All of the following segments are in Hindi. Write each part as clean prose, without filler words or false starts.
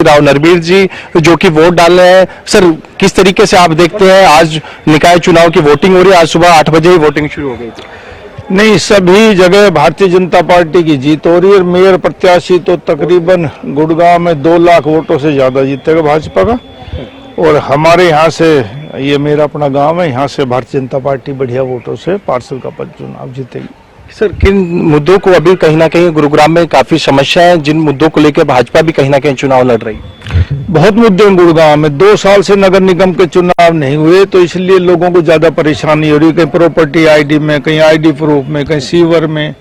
राव नरबीर जी जो कि वोट डाल रहे हैं। सर, किस तरीके से आप देखते हैं, आज निकाय चुनाव की वोटिंग हो रही है, आज सुबह 8 बजे ही वोटिंग शुरू हो गई थी। नहीं, सभी जगह भारतीय जनता पार्टी की जीत हो रही है। मेयर प्रत्याशी तो तकरीबन गुड़गांव में 2 लाख वोटों से ज्यादा जीतेगा भाजपा का। और हमारे यहाँ से, ये मेरा अपना गांव है, यहाँ से भारतीय जनता पार्टी बढ़िया वोटों से पार्षद का पद चुनाव जीतेगी। सर, किन मुद्दों को अभी कहीं ना कहीं गुरुग्राम में काफी समस्या है, जिन मुद्दों को लेकर भाजपा भी कहीं ना कहीं चुनाव लड़ रही है? बहुत मुद्दे हैं गुड़गांव में। 2 साल से नगर निगम के चुनाव नहीं हुए, तो इसलिए लोगों को ज्यादा परेशानी हो रही है। कहीं प्रॉपर्टी आईडी में, कहीं आईडी प्रूफ में, कहीं सीवर में,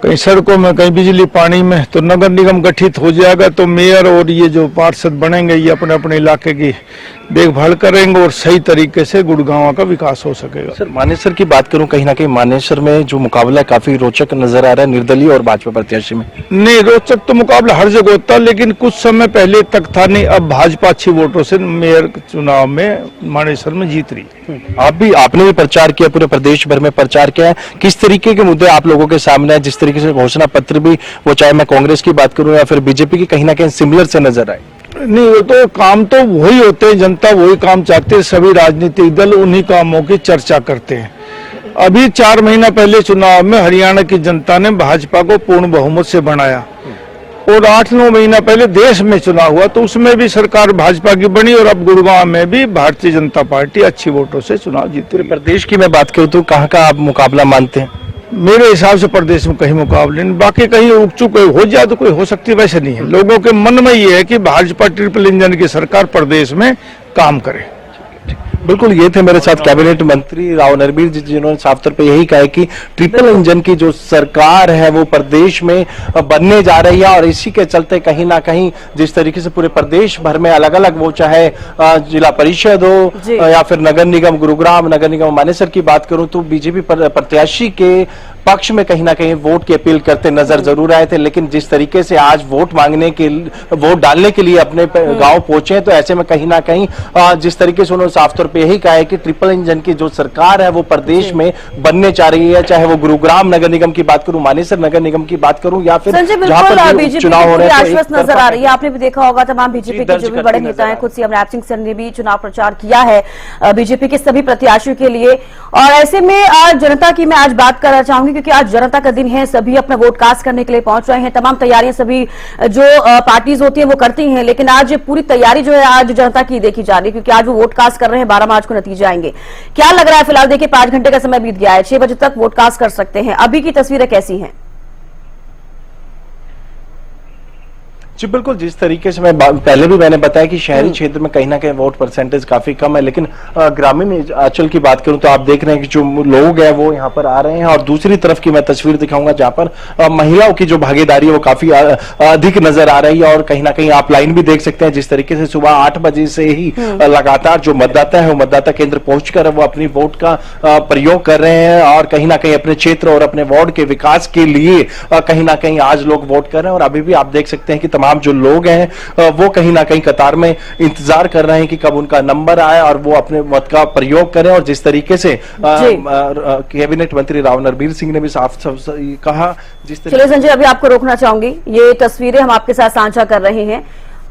कहीं सड़कों में, कहीं बिजली पानी में। तो नगर निगम गठित हो जाएगा तो मेयर और ये जो पार्षद बनेंगे ये अपने अपने इलाके की देखभाल करेंगे और सही तरीके से गुड़गांव का विकास हो सकेगा। सर, मानेसर की बात करूं, कहीं ना कहीं मानेसर में जो मुकाबला है काफी रोचक नजर आ रहा है निर्दलीय और भाजपा प्रत्याशी में। नहीं, रोचक तो मुकाबला हर जगह होता है, लेकिन कुछ समय पहले तक था नहीं। अब भाजपा अच्छी वोटों से मेयर चुनाव में मानेसर में जीत रही है। आपने भी प्रचार किया, पूरे प्रदेश भर में प्रचार किया है। किस तरीके के मुद्दे आप लोगों के सामने है, जिस तरीके से घोषणा पत्र भी, वो चाहे मैं कांग्रेस की बात करूं या फिर बीजेपी की, कहीं ना कहीं सिमिलर से नजर आए? नहीं, वो तो काम तो वही होते हैं, जनता वही काम चाहती है। सभी राजनीतिक दल उन्हीं कामों की चर्चा करते हैं। अभी 4 महीना पहले चुनाव में हरियाणा की जनता ने भाजपा को पूर्ण बहुमत से बनाया और 8-9 महीना पहले देश में चुनाव हुआ तो उसमें भी सरकार भाजपा की बनी और अब गुड़गांव में भी भारतीय जनता पार्टी अच्छी वोटों से चुनाव जीती। प्रदेश की मैं बात करूं तो कहाँ का आप मुकाबला मानते हैं? मेरे हिसाब से प्रदेश में कहीं मुकाबले नहीं, बाकी कहीं उपचुक हो जाए तो कोई हो सकती है, वैसे नहीं है। लोगों के मन में ये है कि भाजपा ट्रिपल इंजन की सरकार प्रदेश में काम करे। बिल्कुल, ये थे मेरे साथ कैबिनेट मंत्री राव नरबीर जी, जिन्होंने साफ तौर पे यही कहा है कि ट्रिपल इंजन की जो सरकार है वो प्रदेश में बनने जा रही है और इसी के चलते कहीं ना कहीं जिस तरीके से पूरे प्रदेश भर में अलग अलग, वो चाहे जिला परिषद हो या फिर नगर निगम गुरुग्राम, नगर निगम मानेसर की बात करूं तो बीजेपी प्रत्याशी के पक्ष में कहीं ना कहीं वोट की अपील करते नजर जरूर आए थे। लेकिन जिस तरीके से आज वोट डालने के लिए अपने गांव पहुंचे तो ऐसे में कहीं ना कहीं जिस तरीके से उन्होंने साफ तौर पे यही कहा है कि ट्रिपल इंजन की जो सरकार है वो प्रदेश में बनने जा रही है, चाहे वो गुरुग्राम नगर निगम की बात करूं, मानेसर नगर निगम की बात करूं या फिर जहां पर चुनाव हो रहे हैं आश्वस्त नजर आ रही है। आपने भी देखा होगा तमाम बीजेपी के जो भी बड़े नेता हैं, खुद सीएम राज सिंह सर ने भी चुनाव प्रचार किया है बीजेपी के सभी प्रत्याशियों के लिए। और ऐसे में आज जनता की मैं आज बात करना चाहूंगी क्योंकि आज जनता का दिन है, सभी अपना वोट कास्ट करने के लिए पहुंच रहे हैं। तमाम तैयारियां सभी जो पार्टीज होती है वो करती हैं, लेकिन आज पूरी तैयारी जो है आज जनता की देखी जा रही है क्योंकि आज वो वोट कास्ट कर रहे हैं। 12 मार्च को नतीजे आएंगे। क्या लग रहा है? फिलहाल देखिए 5 घंटे का समय बीत गया है, 6 बजे तक वोट कास्ट कर सकते हैं। अभी की तस्वीरें कैसी हैं? जी बिल्कुल, जिस तरीके से मैं पहले भी मैंने बताया कि शहरी क्षेत्र में कहीं ना कहीं वोट परसेंटेज काफी कम है, लेकिन ग्रामीण अंचल की बात करूं तो आप देख रहे हैं कि जो लोग हैं वो यहाँ पर आ रहे हैं। और दूसरी तरफ की मैं तस्वीर दिखाऊंगा जहां पर महिलाओं की जो भागीदारी है वो काफी अधिक नजर आ रही है। और कहीं ना कहीं आप लाइन भी देख सकते हैं, जिस तरीके से सुबह 8 बजे से ही लगातार जो मतदाता है वो मतदाता केंद्र पहुंचकर वो अपनी वोट का प्रयोग कर रहे हैं और कहीं ना कहीं अपने क्षेत्र और अपने वार्ड के विकास के लिए कहीं ना कहीं आज लोग वोट कर रहे हैं। और अभी भी आप देख सकते हैं कि तमाम जो लोग हैं वो कहीं ना कहीं कतार में इंतजार कर रहे हैं कि कब उनका नंबर आए और वो अपने मत का प्रयोग करें। और जिस तरीके से कैबिनेट मंत्री राव नरबीर सिंह ने भी साफ कहा, जिस चलिए संजय, अभी आपको रोकना चाहूंगी। ये तस्वीरें हम आपके साथ साझा कर रहे हैं।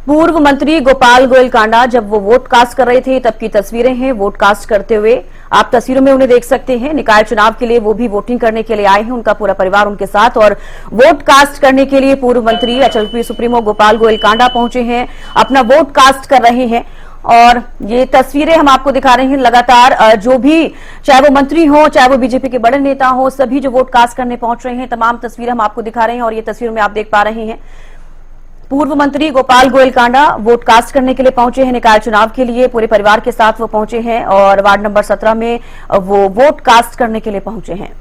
पूर्व मंत्री गोपाल गोयल कांडा जब वो वोट कास्ट कर रहे थे तब की तस्वीरें हैं, वोट कास्ट करते हुए आप तस्वीरों में उन्हें देख सकते हैं। निकाय चुनाव के लिए वो भी वोटिंग करने के लिए आए हैं, उनका पूरा परिवार उनके साथ। और वोट कास्ट करने के लिए पूर्व मंत्री एचएलपी सुप्रीमो गोपाल गोयल कांडा पहुंचे हैं, अपना वोट कास्ट कर रहे हैं। और ये तस्वीरें हम आपको दिखा रहे हैं लगातार, जो भी चाहे वो मंत्री हो चाहे वो बीजेपी के बड़े नेता हो, सभी जो वोट कास्ट करने पहुंच रहे हैं, तमाम तस्वीरें हम आपको दिखा रहे हैं। और ये तस्वीरों में आप देख पा रहे हैं पूर्व मंत्री गोपाल गोयल कांडा वोट कास्ट करने के लिए पहुंचे हैं निकाय चुनाव के लिए, पूरे परिवार के साथ वो पहुंचे हैं और वार्ड नंबर 17 में वो वोट कास्ट करने के लिए पहुंचे हैं।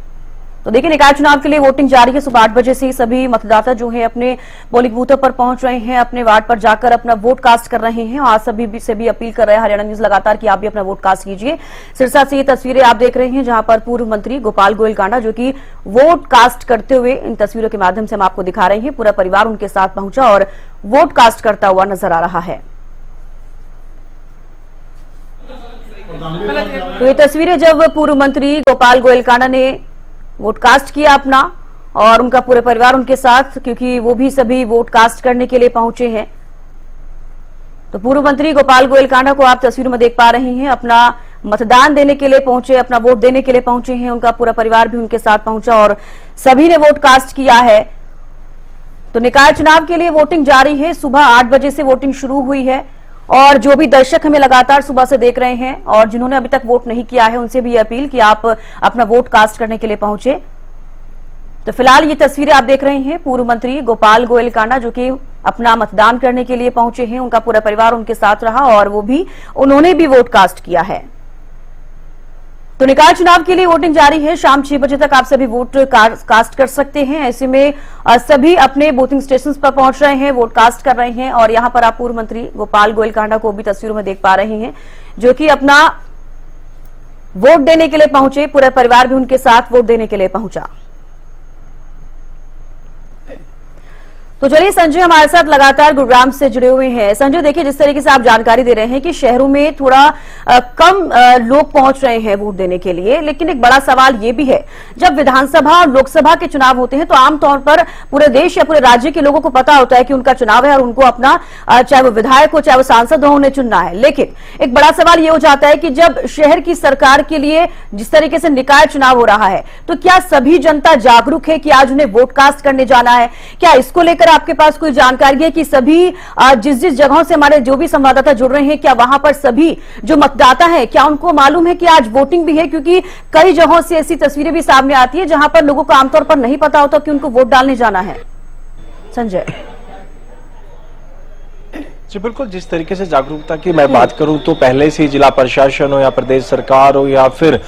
तो देखिए निकाय चुनाव के लिए वोटिंग जारी है। सुबह 8 बजे से सभी मतदाता जो है अपने पोलिंग बूथों पर पहुंच रहे हैं, अपने वार्ड पर जाकर अपना वोट कास्ट कर रहे हैं। आज सभी से भी अपील कर रहे हैं हरियाणा न्यूज लगातार कि आप भी अपना वोट कास्ट कीजिए। सिरसा से ये तस्वीरें आप देख रहे हैं जहां पर पूर्व मंत्री गोपाल गोयल कांडा जो कि वोट कास्ट करते हुए, इन तस्वीरों के माध्यम से हम आपको दिखा रहे हैं, पूरा परिवार उनके साथ पहुंचा और वोट कास्ट करता हुआ नजर आ रहा है। तो ये तस्वीरें जब पूर्व मंत्री गोपाल गोयल कांडा ने वोट कास्ट किया अपना और उनका पूरे परिवार उनके साथ, क्योंकि वो भी सभी वोट कास्ट करने के लिए पहुंचे हैं। तो पूर्व मंत्री गोपाल गोयल कांडा को आप तस्वीरों में देख पा रहे हैं, अपना मतदान देने के लिए पहुंचे, अपना वोट देने के लिए पहुंचे हैं। उनका पूरा परिवार भी उनके साथ पहुंचा और सभी ने वोट कास्ट किया है। तो निकाय चुनाव के लिए वोटिंग जारी है। सुबह 8 बजे से वोटिंग शुरू हुई है और जो भी दर्शक हमें लगातार सुबह से देख रहे हैं और जिन्होंने अभी तक वोट नहीं किया है, उनसे भी अपील कि आप अपना वोट कास्ट करने के लिए पहुंचे। तो फिलहाल ये तस्वीरें आप देख रहे हैं पूर्व मंत्री गोपाल गोयल कांडा जो कि अपना मतदान करने के लिए पहुंचे हैं। उनका पूरा परिवार उनके साथ रहा और उन्होंने भी वोट कास्ट किया है। तो निकाय चुनाव के लिए वोटिंग जारी है। शाम 6 बजे तक आप सभी वोट कास्ट कर सकते हैं। ऐसे में सभी अपने वोटिंग स्टेशन पर पहुंच रहे हैं, वोट कास्ट कर रहे हैं। और यहां पर आप पूर्व मंत्री गोपाल गोयल कांडा को भी तस्वीरों में देख पा रहे हैं जो कि अपना वोट देने के लिए पहुंचे। पूरा परिवार भी उनके साथ वोट देने के लिए पहुंचा। तो चलिए, संजय हमारे साथ लगातार गुरुग्राम से जुड़े हुए हैं। संजय, देखिए जिस तरीके से आप जानकारी दे रहे हैं कि शहरों में थोड़ा कम लोग पहुंच रहे हैं वोट देने के लिए, लेकिन एक बड़ा सवाल ये भी है, जब विधानसभा और लोकसभा के चुनाव होते हैं तो आमतौर पर पूरे देश या पूरे राज्य के लोगों को पता होता है कि उनका चुनाव है और उनको अपना, चाहे वो विधायक हो चाहे वो सांसद हो, उन्हें चुनना है। लेकिन एक बड़ा सवाल ये हो जाता है कि जब शहर की सरकार के लिए जिस तरीके से निकाय चुनाव हो रहा है, तो क्या सभी जनता जागरूक है कि आज उन्हें वोट कास्ट करने जाना है? क्या इसको लेकर आपके पास कोई जानकारी है कि सभी जिस जगहों से हमारे जो भी संवाददाता जुड़ रहे हैं, क्या वहां पर सभी जो मतदाता हैं, क्या उनको मालूम है कि आज वोटिंग भी है? क्योंकि कई जगहों से ऐसी तस्वीरें भी सामने आती है जहां पर लोगों को आमतौर पर नहीं पता होता कि उनको वोट डालने जाना है। संजय जी बिल्कुल, जिस तरीके से जागरूकता की मैं बात करूं तो पहले से जिला प्रशासन हो या प्रदेश सरकार हो या फिर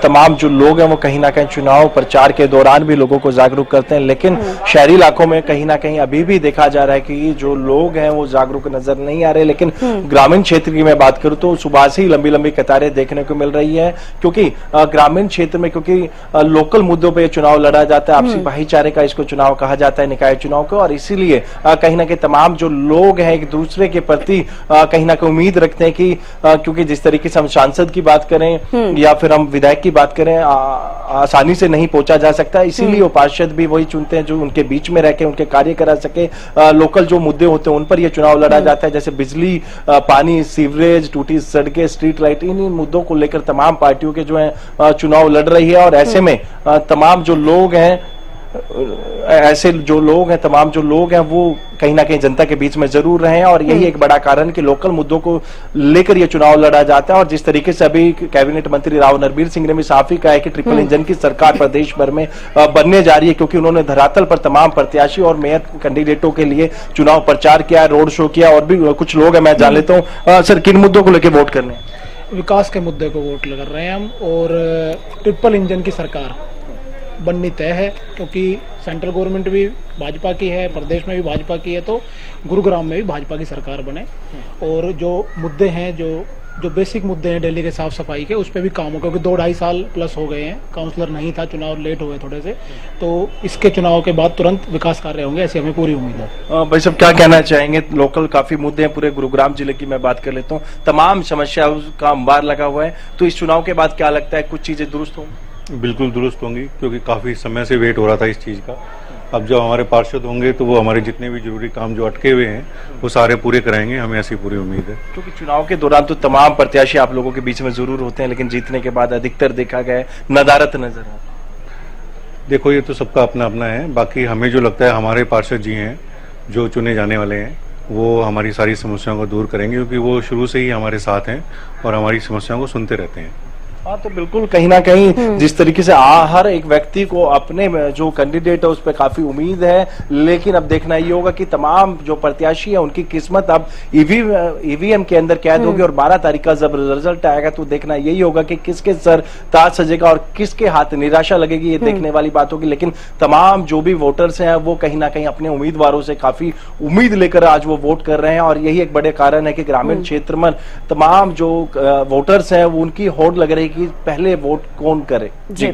तमाम जो लोग हैं वो कहीं ना कहीं चुनाव प्रचार के दौरान भी लोगों को जागरूक करते हैं। लेकिन शहरी इलाकों में कहीं ना कहीं अभी भी देखा जा रहा है कि जो लोग हैं वो जागरूक नजर नहीं आ रहे। लेकिन ग्रामीण क्षेत्र की मैं बात करूं तो सुबह से ही लंबी लंबी कतारें देखने को मिल रही है, क्योंकि ग्रामीण क्षेत्र में क्योंकि लोकल मुद्दों पर चुनाव लड़ा जाता है, आपसी भाईचारे का इसको चुनाव कहा जाता है, निकाय चुनाव को, और इसीलिए कहीं ना कहीं तमाम जो लोग हैं एक दूसरे के प्रति कहीं ना कहीं उम्मीद रखते हैं कि क्योंकि जिस तरीके से हम सांसद की बात करें या फिर हम विधायक की बात करें, आसानी से नहीं पहुंचा जा सकता, इसीलिए वो पार्षद भी वही चुनते हैं जो उनके बीच में रह के उनके कार्य करा सके। लोकल जो मुद्दे होते हैं उन पर यह चुनाव लड़ा जाता है, जैसे बिजली, पानी, सीवरेज, टूटी सड़कें, स्ट्रीट लाइट, इन मुद्दों को लेकर तमाम पार्टियों के जो है चुनाव लड़ रही है। और ऐसे में तमाम जो लोग हैं, तमाम जो लोग हैं वो कहीं ना कहीं जनता के बीच में जरूर रहे हैं, और यही एक बड़ा कारण कि लोकल मुद्दों को लेकर ये चुनाव लड़ा जाता है। और जिस तरीके से अभी कैबिनेट मंत्री राव नरबीर सिंह ने भी साफ ही कहा है कि ट्रिपल इंजन की सरकार प्रदेश भर में बनने जा रही है, क्योंकि उन्होंने धरातल पर तमाम प्रत्याशी और मेयर कैंडिडेटों के लिए चुनाव प्रचार किया, रोड शो किया। और भी कुछ लोग हैं, मैं जान लेता हूँ सर, किन मुद्दों को लेकर वोट करने? विकास के मुद्दे को वोट कर रहे हैं हम, और ट्रिपल इंजन की सरकार बननी तय है, क्योंकि सेंट्रल गवर्नमेंट भी भाजपा की है, प्रदेश में भी भाजपा की है, तो गुरुग्राम में भी भाजपा की सरकार बने। और जो मुद्दे हैं, जो बेसिक मुद्दे हैं दिल्ली के साफ सफाई के, उस पर भी काम हो, क्योंकि 2-2.5 साल प्लस हो गए हैं, काउंसलर नहीं था, चुनाव लेट हुए थोड़े से, तो इसके चुनाव के बाद तुरंत विकास कार्य होंगे, ऐसी हमें पूरी उम्मीद है। भाई साहब, क्या कहना चाहेंगे? लोकल काफी मुद्दे हैं, पूरे गुरुग्राम जिले की मैं बात कर लेता हूँ, तमाम समस्याओं का अंबार लगा हुआ है, तो इस चुनाव के बाद क्या लगता है कुछ चीजें दुरुस्त होंगी? बिल्कुल दुरुस्त होंगी, क्योंकि काफ़ी समय से वेट हो रहा था इस चीज़ का। अब जब हमारे पार्षद होंगे तो वो हमारे जितने भी जरूरी काम जो अटके हुए हैं वो सारे पूरे कराएंगे, हमें ऐसी पूरी उम्मीद है। क्योंकि चुनाव के दौरान तो तमाम प्रत्याशी आप लोगों के बीच में जरूर होते हैं, लेकिन जीतने के बाद अधिकतर देखा गया नदारत नजर है। देखो, ये तो सबका अपना अपना है, बाकी हमें जो लगता है हमारे पार्षद जी हैं जो चुने जाने वाले हैं वो हमारी सारी समस्याओं को दूर करेंगे, क्योंकि वो शुरू से ही हमारे साथ हैं और हमारी समस्याओं को सुनते रहते हैं। हाँ, तो बिल्कुल कहीं ना कहीं जिस तरीके से हर एक व्यक्ति को अपने जो कैंडिडेट है उस पर काफी उम्मीद है, लेकिन अब देखना ये होगा कि तमाम जो प्रत्याशी है उनकी किस्मत अब ईवीएम के अंदर कैद होगी, और 12 तारीख का जब रिजल्ट आएगा तो देखना यही होगा कि किसके सर ताज सजेगा और किसके हाथ निराशा लगेगी, ये देखने वाली बात होगी। लेकिन तमाम जो भी वोटर्स हैं वो कहीं ना कहीं अपने उम्मीदवारों से काफी उम्मीद लेकर आज वो वोट कर रहे हैं, और यही एक बड़े कारण है कि ग्रामीण क्षेत्र में तमाम जो वोटर्स हैं उनकी होड़ लग रही कि पहले वोट कौन करे। जी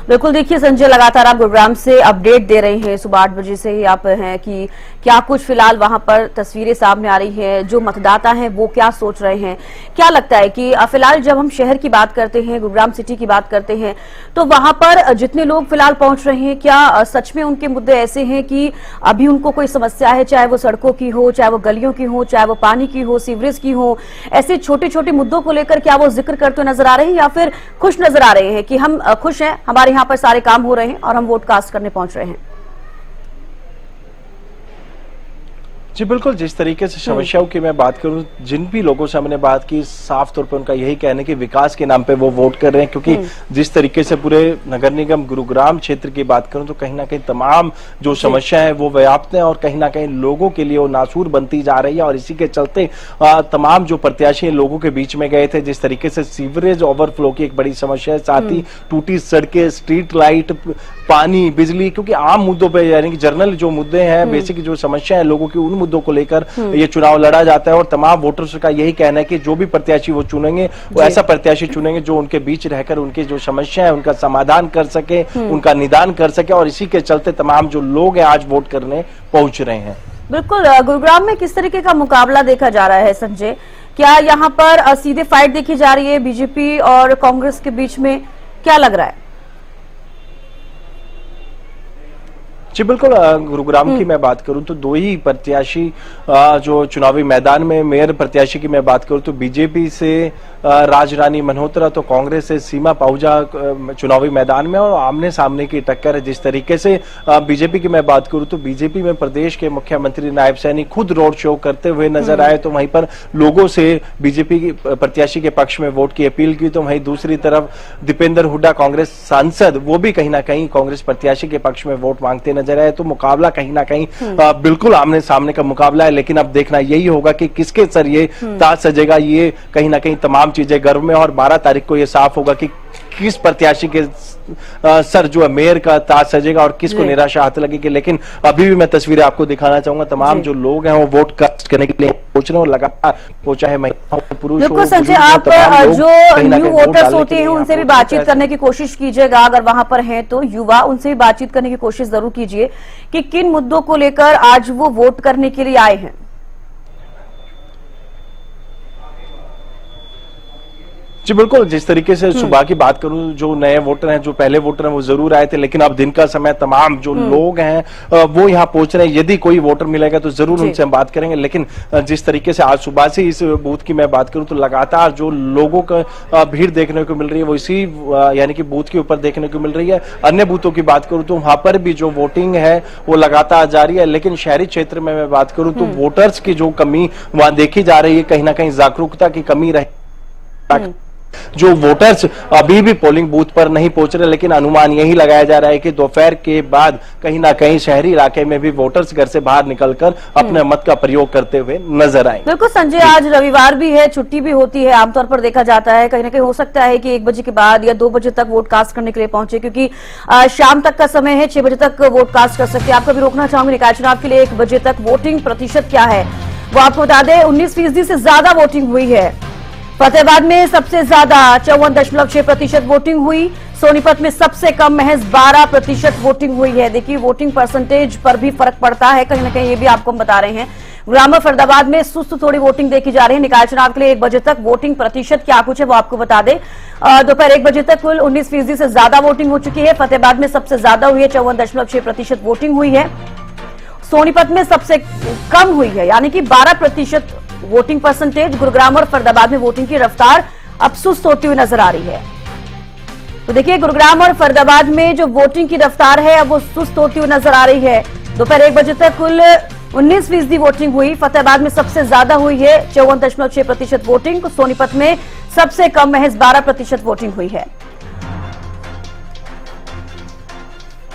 बिल्कुल, देखिए संजय, लगातार आप गुरुग्राम से अपडेट दे रहे हैं, सुबह 8 बजे से ही आप हैं कि क्या कुछ फिलहाल वहां पर तस्वीरें सामने आ रही हैं, जो मतदाता हैं वो क्या सोच रहे हैं। क्या लगता है कि फिलहाल जब हम शहर की बात करते हैं, गुरुग्राम सिटी की बात करते हैं, तो वहां पर जितने लोग फिलहाल पहुंच रहे हैं, क्या सच में उनके मुद्दे ऐसे हैं कि अभी उनको कोई समस्या है, चाहे वो सड़कों की हो, चाहे वो गलियों की हो, चाहे वो पानी की हो, सीवरेज की हो, ऐसे छोटे छोटे मुद्दों को लेकर क्या वो जिक्र करते नजर आ रहे हैं, या फिर खुश नजर आ रहे हैं कि हम खुश हैं, हमारे यहाँ पर सारे काम हो रहे हैं और हम वोट कास्ट करने पहुंच रहे हैं? जी बिल्कुल, जिस तरीके से समस्याओं की मैं बात करूं, जिन भी लोगों से हमने बात की, साफ तौर पे उनका यही कहना है कि विकास के नाम पे वो वोट कर रहे हैं, क्योंकि जिस तरीके से पूरे नगर निगम गुरुग्राम क्षेत्र की बात करूं तो कहीं ना कहीं तमाम जो समस्या है वो व्याप्त है और कहीं ना कहीं लोगों के लिए वो नासूर बनती जा रही है। और इसी के चलते तमाम जो प्रत्याशी लोगों के बीच में गए थे, जिस तरीके से सीवरेज ओवरफ्लो की एक बड़ी समस्या है, साथ ही टूटी सड़कें, स्ट्रीट लाइट, पानी, बिजली, क्योंकि आम मुद्दों पर यानी कि जर्नल जो मुद्दे हैं, बेसिक जो समस्या है लोगों की, उन मुद्दों को लेकर ये चुनाव लड़ा जाता है। और तमाम वोटर्स का यही कहना है कि जो भी प्रत्याशी वो चुनेंगे, वो ऐसा प्रत्याशी चुनेंगे जो उनके बीच रहकर उनकी जो समस्या है उनका समाधान कर सके, उनका निदान कर सके। और इसी के चलते तमाम जो लोग हैं आज वोट करने पहुंच रहे हैं। बिल्कुल, गुरुग्राम में किस तरीके का मुकाबला देखा जा रहा है संजय? क्या यहाँ पर सीधे फाइट देखी जा रही है बीजेपी और कांग्रेस के बीच में? क्या लग रहा है? जी बिल्कुल, गुरुग्राम की मैं बात करूं तो दो ही प्रत्याशी जो चुनावी मैदान में, मेयर प्रत्याशी की मैं बात करूं तो बीजेपी से राजरानी मल्होत्रा, तो कांग्रेस से सीमा पाहुजा चुनावी मैदान में, और आमने सामने की टक्कर है। जिस तरीके से बीजेपी की मैं बात करूं तो बीजेपी में प्रदेश के मुख्यमंत्री नायब सैनी खुद रोड शो करते हुए नजर आए, तो वहीं पर लोगों से बीजेपी की प्रत्याशी के पक्ष में वोट की अपील की। तो वहीं दूसरी तरफ दीपेंद्र हुड्डा, कांग्रेस सांसद, वो भी कहीं ना कहीं कांग्रेस प्रत्याशी के पक्ष में वोट मांगते नजर आए। तो मुकाबला कहीं ना कहीं बिल्कुल आमने सामने का मुकाबला है, लेकिन अब देखना यही होगा कि किसके सर ये ताज सजेगा। ये कहीं ना कहीं तमाम चीजें गर्व में, और 12 तारीख को ये साफ होगा कि किस प्रत्याशी के सर जो है मेयर का ताज सजेगा और किसको निराशा हाथ लगेगी। लेकिन अभी भी मैं तस्वीरें आपको दिखाना चाहूंगा, तमाम जो लोग हैं वो वोट कास्ट करने के लिए पहुंच रहे हैं, और लगातार पहुंचा है महिला पुरुष। बिल्कुल संजय, आप जो न्यू वोटर्स होते हैं उनसे भी बातचीत करने की कोशिश कीजिएगा, अगर वहां पर हैं तो युवा, उनसे भी बातचीत करने की कोशिश जरूर कीजिए कि किन मुद्दों को लेकर आज वो वोट करने के लिए आए हैं। जी बिल्कुल, जिस तरीके से सुबह की बात करूं, जो नए वोटर हैं, जो पहले वोटर हैं, वो जरूर आए थे, लेकिन अब दिन का समय, तमाम जो लोग हैं वो यहाँ पहुंच रहे हैं। यदि कोई वोटर मिलेगा तो जरूर उनसे हम बात करेंगे। लेकिन जिस तरीके से आज सुबह से इस बूथ की मैं बात करूं तो लगातार जो लोगों का भीड़ देखने को मिल रही है वो इसी यानी कि बूथ के ऊपर देखने को मिल रही है। अन्य बूथों की बात करूं तो वहां पर भी जो वोटिंग है वो लगातार जारी है, लेकिन शहरी क्षेत्र में मैं बात करूं तो वोटर्स की जो कमी वहां देखी जा रही है, कहीं ना कहीं जागरूकता की कमी रही। जो वोटर्स अभी भी पोलिंग बूथ पर नहीं पहुंच रहे, लेकिन अनुमान यही लगाया जा रहा है कि दोपहर के बाद कहीं ना कहीं शहरी इलाके में भी वोटर्स घर से बाहर निकलकर अपने मत का प्रयोग करते हुए नजर आए। बिल्कुल संजय, आज रविवार भी है, छुट्टी भी होती है, आमतौर पर देखा जाता है। कहीं ना कहीं हो सकता है कि 1 बजे के बाद या 2 बजे तक वोट कास्ट करने के लिए पहुंचे, क्योंकि शाम तक का समय है, 6 बजे तक वोट कास्ट कर सकते हैं। आपको भी रोकना चाहूंगी, निकाय चुनाव के लिए 1 बजे तक वोटिंग प्रतिशत क्या है वो आपको बता दें। 19% से ज्यादा वोटिंग हुई है। फतेहाबाद में सबसे ज्यादा 54.6% वोटिंग हुई। सोनीपत में सबसे कम महज 12% वोटिंग हुई है। देखिए, वोटिंग परसेंटेज पर भी फर्क पड़ता है कहीं ना कहीं, ये भी आपको हम बता रहे हैं। ग्राम फरीदाबाद में सुस्त थोड़ी वोटिंग देखी जा रही है। निकाय चुनाव के लिए 1 बजे तक वोटिंग प्रतिशत क्या कुछ है वो आपको बता दें। दोपहर 1 बजे तक कुल 19% से ज्यादा वोटिंग हो चुकी है। फतेहाबाद में सबसे ज्यादा हुई है, 54.6% वोटिंग हुई है। सोनीपत में सबसे कम हुई है, यानी कि 12% वोटिंग परसेंटेज। गुरुग्राम और फरीदाबाद में वोटिंग की रफ्तार अब सुस्त होती हुई नजर आ रही है। तो देखिए, गुरुग्राम और फरीदाबाद में जो वोटिंग की रफ्तार है अब वो सुस्त होती हुई नजर आ रही है। दोपहर 1 बजे तक कुल 19% वोटिंग हुई। फतेहाबाद में सबसे ज्यादा हुई है, 54.6% वोटिंग। सोनीपत में सबसे कम महज 12% वोटिंग हुई है।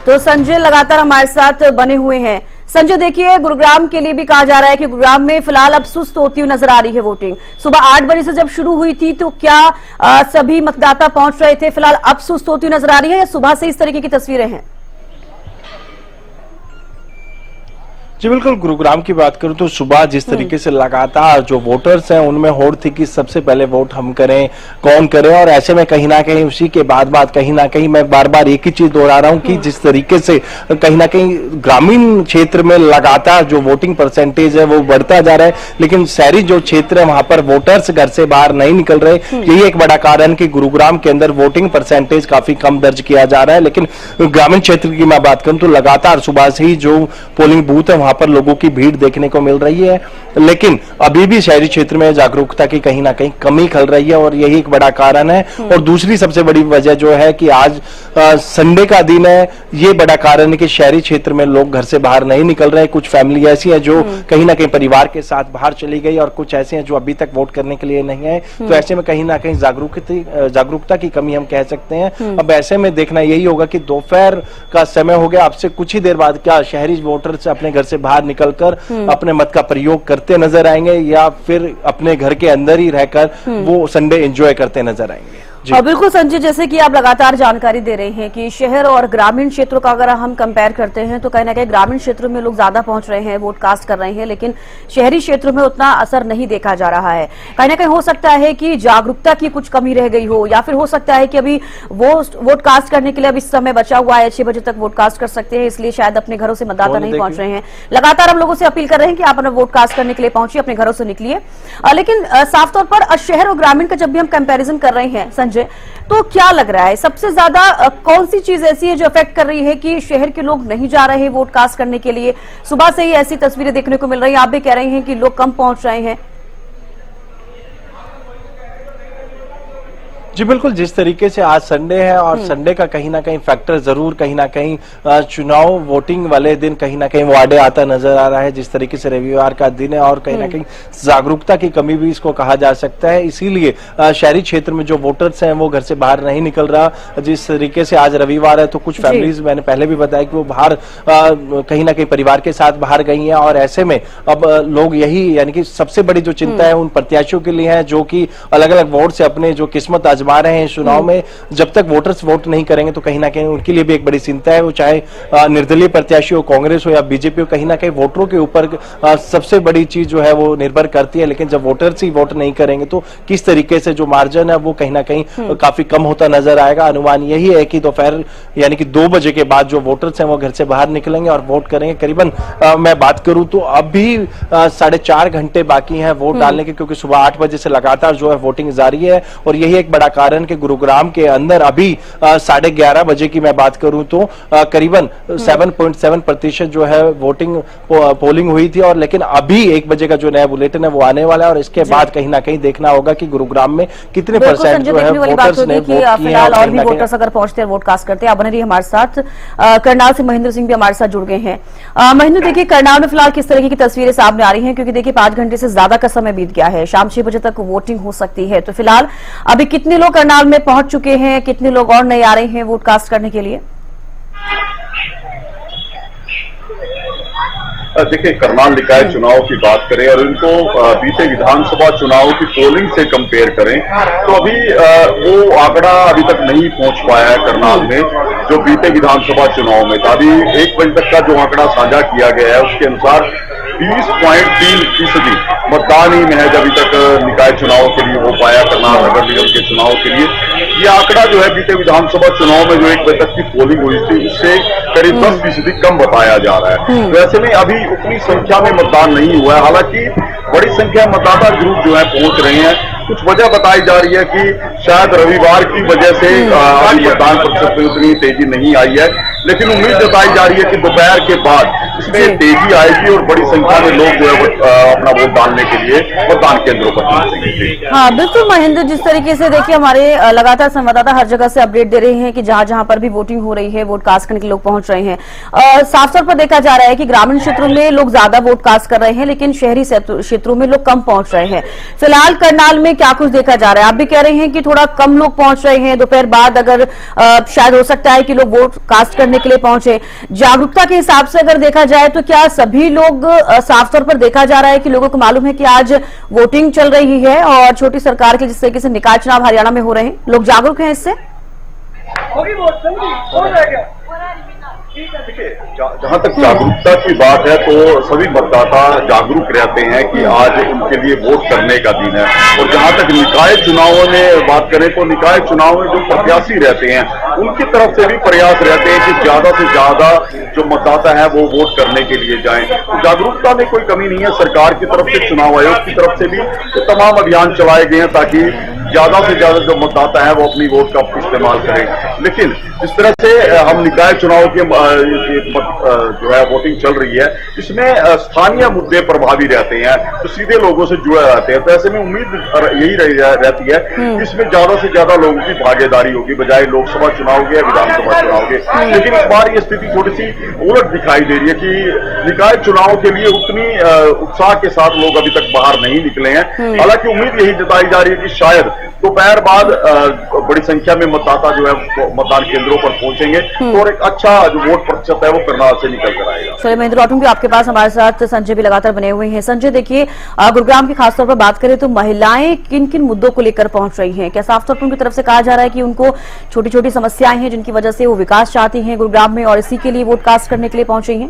तो संजय लगातार हमारे साथ बने हुए हैं। संजय, देखिए, गुरुग्राम के लिए भी कहा जा रहा है कि गुरुग्राम में फिलहाल अब सुस्त होती हुई नजर आ रही है वोटिंग। सुबह 8 बजे से जब शुरू हुई थी तो क्या सभी मतदाता पहुंच रहे थे? फिलहाल अब सुस्त होती हुई नजर आ रही है या सुबह से इस तरीके की तस्वीरें हैं? जी बिल्कुल, गुरुग्राम की बात करूं तो सुबह जिस तरीके से लगातार जो वोटर्स हैं उनमें होड़ थी कि सबसे पहले वोट हम करें, कौन करे, और ऐसे में कहीं ना कहीं उसी के बाद कहीं ना कहीं मैं बार बार एक ही चीज दोहरा रहा हूं कि जिस तरीके से कहीं ना कहीं ग्रामीण क्षेत्र में लगातार जो वोटिंग परसेंटेज है वो बढ़ता जा रहा है, लेकिन शहरी जो क्षेत्र है वहां पर वोटर्स घर से बाहर नहीं निकल रहे। यही एक बड़ा कारण कि गुरुग्राम के अंदर वोटिंग परसेंटेज काफी कम दर्ज किया जा रहा है। लेकिन ग्रामीण क्षेत्र की मैं बात करूं तो लगातार सुबह से ही जो पोलिंग बूथ है वहां पर लोगों की भीड़ देखने को मिल रही है, लेकिन अभी भी शहरी क्षेत्र में जागरूकता की कहीं ना कहीं कमी खल रही है और यही एक बड़ा कारण है। और दूसरी सबसे बड़ी वजह जो है कि आज संडे का दिन है, ये बड़ा कारण है कि शहरी क्षेत्र में लोग घर से बाहर नहीं निकल रहे। कुछ फैमिली ऐसी है जो कहीं ना कहीं परिवार के साथ बाहर चली गई और कुछ ऐसे हैं जो अभी तक वोट करने के लिए नहीं आए। तो ऐसे में कहीं ना कहीं जागरूकता की कमी हम कह सकते हैं। अब ऐसे में देखना यही होगा कि दोपहर का समय हो गया, अब से कुछ ही देर बाद क्या शहरी वोटर्स अपने घर से बाहर निकलकर अपने मत का प्रयोग करते नजर आएंगे या फिर अपने घर के अंदर ही रहकर वो संडे एंजॉय करते नजर आएंगे। बिल्कुल संजय, जैसे कि आप लगातार जानकारी दे रहे हैं कि शहर और ग्रामीण क्षेत्रों का अगर हम कंपेयर करते हैं तो कहीं ना कहीं ग्रामीण क्षेत्रों में लोग ज्यादा पहुंच रहे हैं, वोट कास्ट कर रहे हैं, लेकिन शहरी क्षेत्रों में उतना असर नहीं देखा जा रहा है। कहीं ना कहीं हो सकता है कि जागरूकता की कुछ कमी रह गई हो, या फिर हो सकता है कि अभी वोट कास्ट करने के लिए अभी समय बचा हुआ है, 6 बजे तक वोट कास्ट कर सकते हैं, इसलिए शायद अपने घरों से मतदाता नहीं पहुंच रहे हैं। लगातार हम लोगों से अपील कर रहे हैं कि आप अपना वोट कास्ट करने के लिए पहुंचिए, अपने घरों से निकलिए। लेकिन साफ तौर पर शहर और ग्रामीण का जब भी हम कंपेरिजन कर रहे हैं संजय, तो क्या लग रहा है सबसे ज्यादा कौन सी चीज ऐसी है जो अफेक्ट कर रही है कि शहर के लोग नहीं जा रहे वोट कास्ट करने के लिए? सुबह से ही ऐसी तस्वीरें देखने को मिल रही है, आप भी कह रहे हैं कि लोग कम पहुंच रहे हैं। जी बिल्कुल, जिस तरीके से आज संडे है और संडे का कहीं ना कहीं फैक्टर जरूर कहीं ना कहीं चुनाव वोटिंग वाले दिन कहीं ना कहीं वो आड़े आता नजर आ रहा है। जिस तरीके से रविवार का दिन है और कहीं ना कहीं जागरूकता की कमी भी इसको कहा जा सकता है। इसीलिए शहरी क्षेत्र में जो वोटर्स हैं वो घर से बाहर नहीं निकल रहा। जिस तरीके से आज रविवार है तो कुछ फैमिलीज, मैंने पहले भी बताया कि वो बाहर कहीं ना कहीं परिवार के साथ बाहर गई हैं और ऐसे में अब लोग यही यानी कि सबसे बड़ी जो चिंता है उन प्रत्याशियों के लिए है जो कि अलग अलग वोट से अपने जो किस्मत आजमा रहे हैं चुनाव में। जब तक वोटर्स वोट नहीं करेंगे तो कहीं ना कहीं उनके लिए भी एक बड़ी चिंता है, वो चाहे निर्दलीय प्रत्याशी हो, कांग्रेस हो या बीजेपी हो, कहीं ना कहीं वोटरों के ऊपर सबसे बड़ी चीज जो है वो निर्भर करती है। लेकिन जब वोटर्स ही वोट नहीं करेंगे तो किस तरीके से जो मार्जिन है वो कहीं ना कहीं काफी कम होता नजर आएगा। अनुमान यही है कि दोपहर यानी कि 2 बजे के बाद जो वोटर्स हैं वो घर से बाहर निकलेंगे और वोट करेंगे। करीबन मैं बात करूं तो अभी 4.5 घंटे बाकी हैं वोट डालने के, क्योंकि सुबह 8 बजे से लगातार जो है वोटिंग जारी है। और यही एक बड़ा कारण कि गुरुग्राम के अंदर अभी 11:30 बजे की मैं बात करूं तो करीबन 7.7% जो है वोटिंग पोलिंग हुई थी। और लेकिन अभी 1 बजे का जो नया बुलेटिन है वो आने वाला है और इसके बाद कहीं ना कहीं देखना होगा कि गुरुग्राम में कितने परसेंट जो है वोटर्स ने वोट किए हैं। और भी वोटर्स अगर पहुंचते हैं वोट कास्ट करते हैं। आप बने रहिए हमारे साथ। करनाल से महेंद्र सिंह भी हमारे साथ जुड़ गए हैं। महेंद्र, देखिए करनाल में फिलहाल किस तरीके की तस्वीरें सामने आ रही हैं, क्योंकि देखिए 5 घंटे से ज्यादा का समय बीत गया है, शाम 6 बजे तक वोटिंग हो सकती है। तो फिलहाल अभी कितने लोग करनाल में पहुंच चुके हैं, कितने लोग और नए आ रहे हैं वोट कास्ट करने के लिए? देखिए, करनाल निकाय चुनाव की बात करें और इनको बीते विधानसभा चुनाव की पोलिंग से कंपेयर करें तो अभी वो आंकड़ा अभी तक नहीं पहुंच पाया है करनाल में जो बीते विधानसभा चुनाव में था। अभी 1 बजे तक का जो आंकड़ा साझा किया गया है उसके अनुसार 20.3% मतदान ही महज अभी तक निकाय चुनाव के लिए हो पाया करनाल नगर निगम के चुनाव के लिए। ये आंकड़ा जो है बीते विधानसभा चुनाव में जो 1 बजे तक की पोलिंग हुई थी उससे करीब 10% कम बताया जा रहा है। तो ऐसे में अभी उतनी संख्या में मतदान नहीं हुआ है, हालांकि बड़ी संख्या में मतदाता ग्रुप जो है पहुंच रहे हैं। कुछ वजह बताई जा रही है कि शायद रविवार की वजह से मतदान प्रतिशत में उतनी तेजी नहीं आई है, लेकिन उम्मीद जताई जा रही है कि दोपहर के बाद इसमें तेजी आएगी और बड़ी संख्या में लोग जो है अपना वोट डालने के लिए मतदान केंद्रों पर पहुंचेंगे। हाँ बिल्कुल महेंद्र, जिस तरीके से देखिए हमारे लगातार संवाददाता हर जगह से अपडेट दे रहे हैं कि जहां जहां पर भी वोटिंग हो रही है वोट कास्ट करने के लोग पहुंच रहे हैं। साफ तौर पर देखा जा रहा है कि ग्रामीण क्षेत्रों में लोग ज्यादा वोट कास्ट कर रहे हैं, लेकिन शहरी क्षेत्रों में लोग कम पहुंच रहे हैं। फिलहाल करनाल में क्या कुछ देखा जा रहा है? आप भी कह रहे हैं कि थोड़ा कम लोग पहुंच रहे हैं, दोपहर बाद अगर शायद हो सकता है कि लोग वोट कास्ट करने के लिए पहुंचे। जागरूकता के हिसाब से अगर देखा जाए तो क्या सभी लोग, साफ तौर पर देखा जा रहा है कि लोगों को मालूम है कि आज वोटिंग चल रही है और छोटी सरकार के जिस तरीके से निकाय चुनाव हरियाणा में हो रहे हैं, लोग जागरूक हैं इससे? देखिए, जहां तक जागरूकता की बात है तो सभी मतदाता जागरूक रहते हैं कि आज उनके लिए वोट करने का दिन है। और जहां तक निकाय चुनावों में बात करें तो निकाय चुनाव में जो प्रत्याशी रहते हैं उनकी तरफ से भी प्रयास रहते हैं कि ज्यादा से ज्यादा जो मतदाता है वो वोट करने के लिए जाएं। तो जागरूकता में कोई कमी नहीं है। सरकार की तरफ से, चुनाव आयोग की तरफ से भी तो तमाम अभियान चलाए गए हैं ताकि ज्यादा से ज्यादा जो मतदाता है वो अपनी वोट का इस्तेमाल करें। लेकिन जिस तरह से हम निकाय चुनाव के जो है वोटिंग चल रही है इसमें स्थानीय मुद्दे प्रभावी रहते हैं तो सीधे लोगों से जुड़े रहते हैं। तो ऐसे में उम्मीद यही रहती है कि इसमें ज्यादा से ज्यादा लोगों की भागीदारी होगी बजाय लोकसभा चुनाव के या विधानसभा चुनाव के। लेकिन इस बार ये स्थिति थोड़ी सी उलट दिखाई दे रही है कि निकाय चुनाव के लिए उतनी उत्साह के साथ लोग अभी तक बाहर नहीं निकले हैं। हालांकि उम्मीद यही जताई जा रही है कि शायद दोपहर बाद बड़ी संख्या में मतदाता जो है मतदान केंद्रों पर पहुंचेंगे और एक अच्छा जो वोट प्रतिशत है वो करनाल से निकल कर आएगा। चलिए महेंद्र लौटूंगी आपके पास, हमारे साथ संजय भी लगातार बने हुए हैं। संजय देखिए, गुरुग्राम की खासतौर पर बात करें तो महिलाएं किन किन मुद्दों को लेकर पहुंच रही हैं? क्या साफ तौर पर उनकी तरफ से कहा जा रहा है कि उनको छोटी छोटी समस्याएं हैं जिनकी वजह से वो विकास चाहती हैं गुरुग्राम में और इसी के लिए वोट कास्ट करने के लिए पहुंच रही हैं?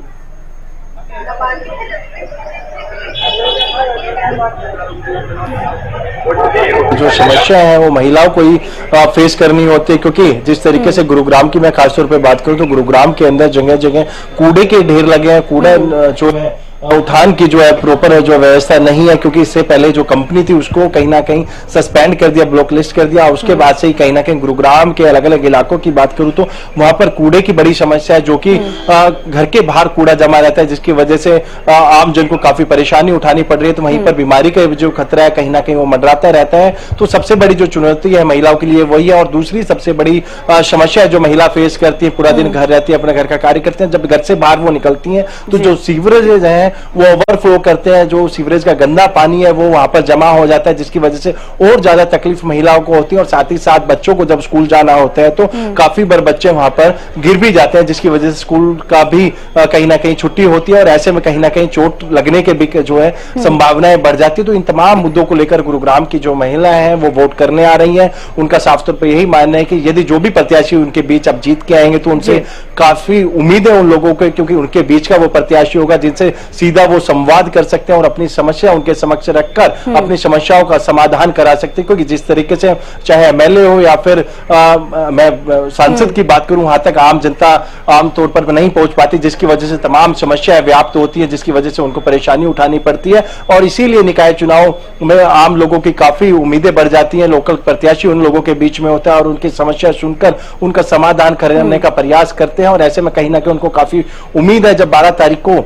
जो समस्या है वो महिलाओं को ही फेस करनी होती है, क्योंकि जिस तरीके से गुरुग्राम की मैं खासतौर पे बात करूं तो गुरुग्राम के अंदर जगह जगह कूड़े के ढेर लगे हैं। कूड़ा जो है उठान की जो है प्रॉपर जो व्यवस्था नहीं है, क्योंकि इससे पहले जो कंपनी थी उसको कहीं ना कहीं सस्पेंड कर दिया, ब्लॉक लिस्ट कर दिया। उसके बाद से ही कहीं ना कहीं गुरुग्राम के अलग अलग इलाकों की बात करूं तो वहां पर कूड़े की बड़ी समस्या है, जो कि घर के बाहर कूड़ा जमा रहता है जिसकी वजह से आम जन को काफी परेशानी उठानी पड़ रही है। तो वहीं पर बीमारी का जो खतरा है कहीं ना कहीं वो मंडराता रहता है। तो सबसे बड़ी जो चुनौती है महिलाओं के लिए वही है। और दूसरी सबसे बड़ी समस्या है जो महिला फेस करती है, पूरा दिन घर रहती है, अपने घर का कार्य करते हैं, जब घर से बाहर वो निकलती है तो जो सीवरेज है वो ओवरफ्लो करते हैं, जो सीवरेज का गंदा पानी है वो वहां पर जमा हो जाता है जिसकी वजह से और ज्यादा तकलीफ महिलाओं को होती है। और साथ ही साथ बच्चों को जब स्कूल जाना होता है तो काफी बार बच्चे वहां पर गिर भी जाते हैं जिसकी वजह से स्कूल का भी कहीं ना कहीं छुट्टी होती है और ऐसे में कहीं ना कहीं चोट लगने के भी जो है संभावनाएं बढ़ जाती है। तो इन तमाम मुद्दों को लेकर गुरुग्राम की जो महिलाएं हैं वो वोट करने आ रही हैं। उनका साफ तौर पर यही मानना है कि यदि जो भी प्रत्याशी उनके बीच अब जीत के आएंगे तो उनसे काफी उम्मीद है उन लोगों को, क्योंकि उनके बीच का वो प्रत्याशी होगा जिनसे सीधा वो संवाद कर सकते हैं और अपनी समस्या उनके समक्ष रखकर अपनी समस्याओं का समाधान करा सकते हैं। क्योंकि जिस तरीके से चाहे एमएलए हो या फिर मैं सांसद की बात करूं, वहां तक आम जनता आमतौर पर नहीं पहुंच पाती जिसकी वजह से तमाम समस्याएं व्याप्त होती है, जिसकी वजह से उनको परेशानी उठानी पड़ती है। और इसीलिए निकाय चुनाव में आम लोगों की काफी उम्मीदें बढ़ जाती हैं। लोकल प्रत्याशी उन लोगों के बीच में होता है और उनकी समस्या सुनकर उनका समाधान करने का प्रयास करते हैं। और ऐसे में कहीं ना कहीं उनको काफी उम्मीद है जब 12 तारीख को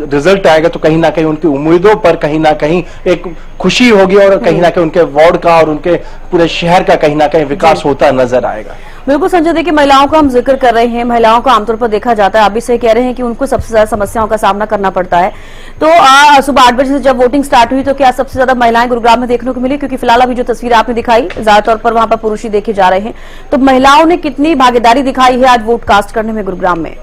रिजल्ट आएगा तो कहीं ना कहीं उनकी उम्मीदों पर कहीं ना कहीं एक खुशी होगी और कहीं ना कहीं उनके वार्ड का और उनके पूरे शहर का कहीं ना कहीं विकास होता नजर आएगा। बिल्कुल संजय, देखिए महिलाओं का हम जिक्र कर रहे हैं, महिलाओं को आमतौर पर देखा जाता है, आप भी सही कह रहे हैं कि उनको सबसे ज्यादा समस्याओं का सामना करना पड़ता है। तो सुबह 8 बजे से जब वोटिंग स्टार्ट हुई तो क्या सबसे ज्यादा महिलाएं गुरुग्राम में देखने को मिली? क्योंकि फिलहाल अभी जो तस्वीर आपने दिखाई ज्यादातर पर वहां पर पुरुष ही देखे जा रहे हैं, तो महिलाओं ने कितनी भागीदारी दिखाई है आज वोट कास्ट करने में गुरुग्राम में?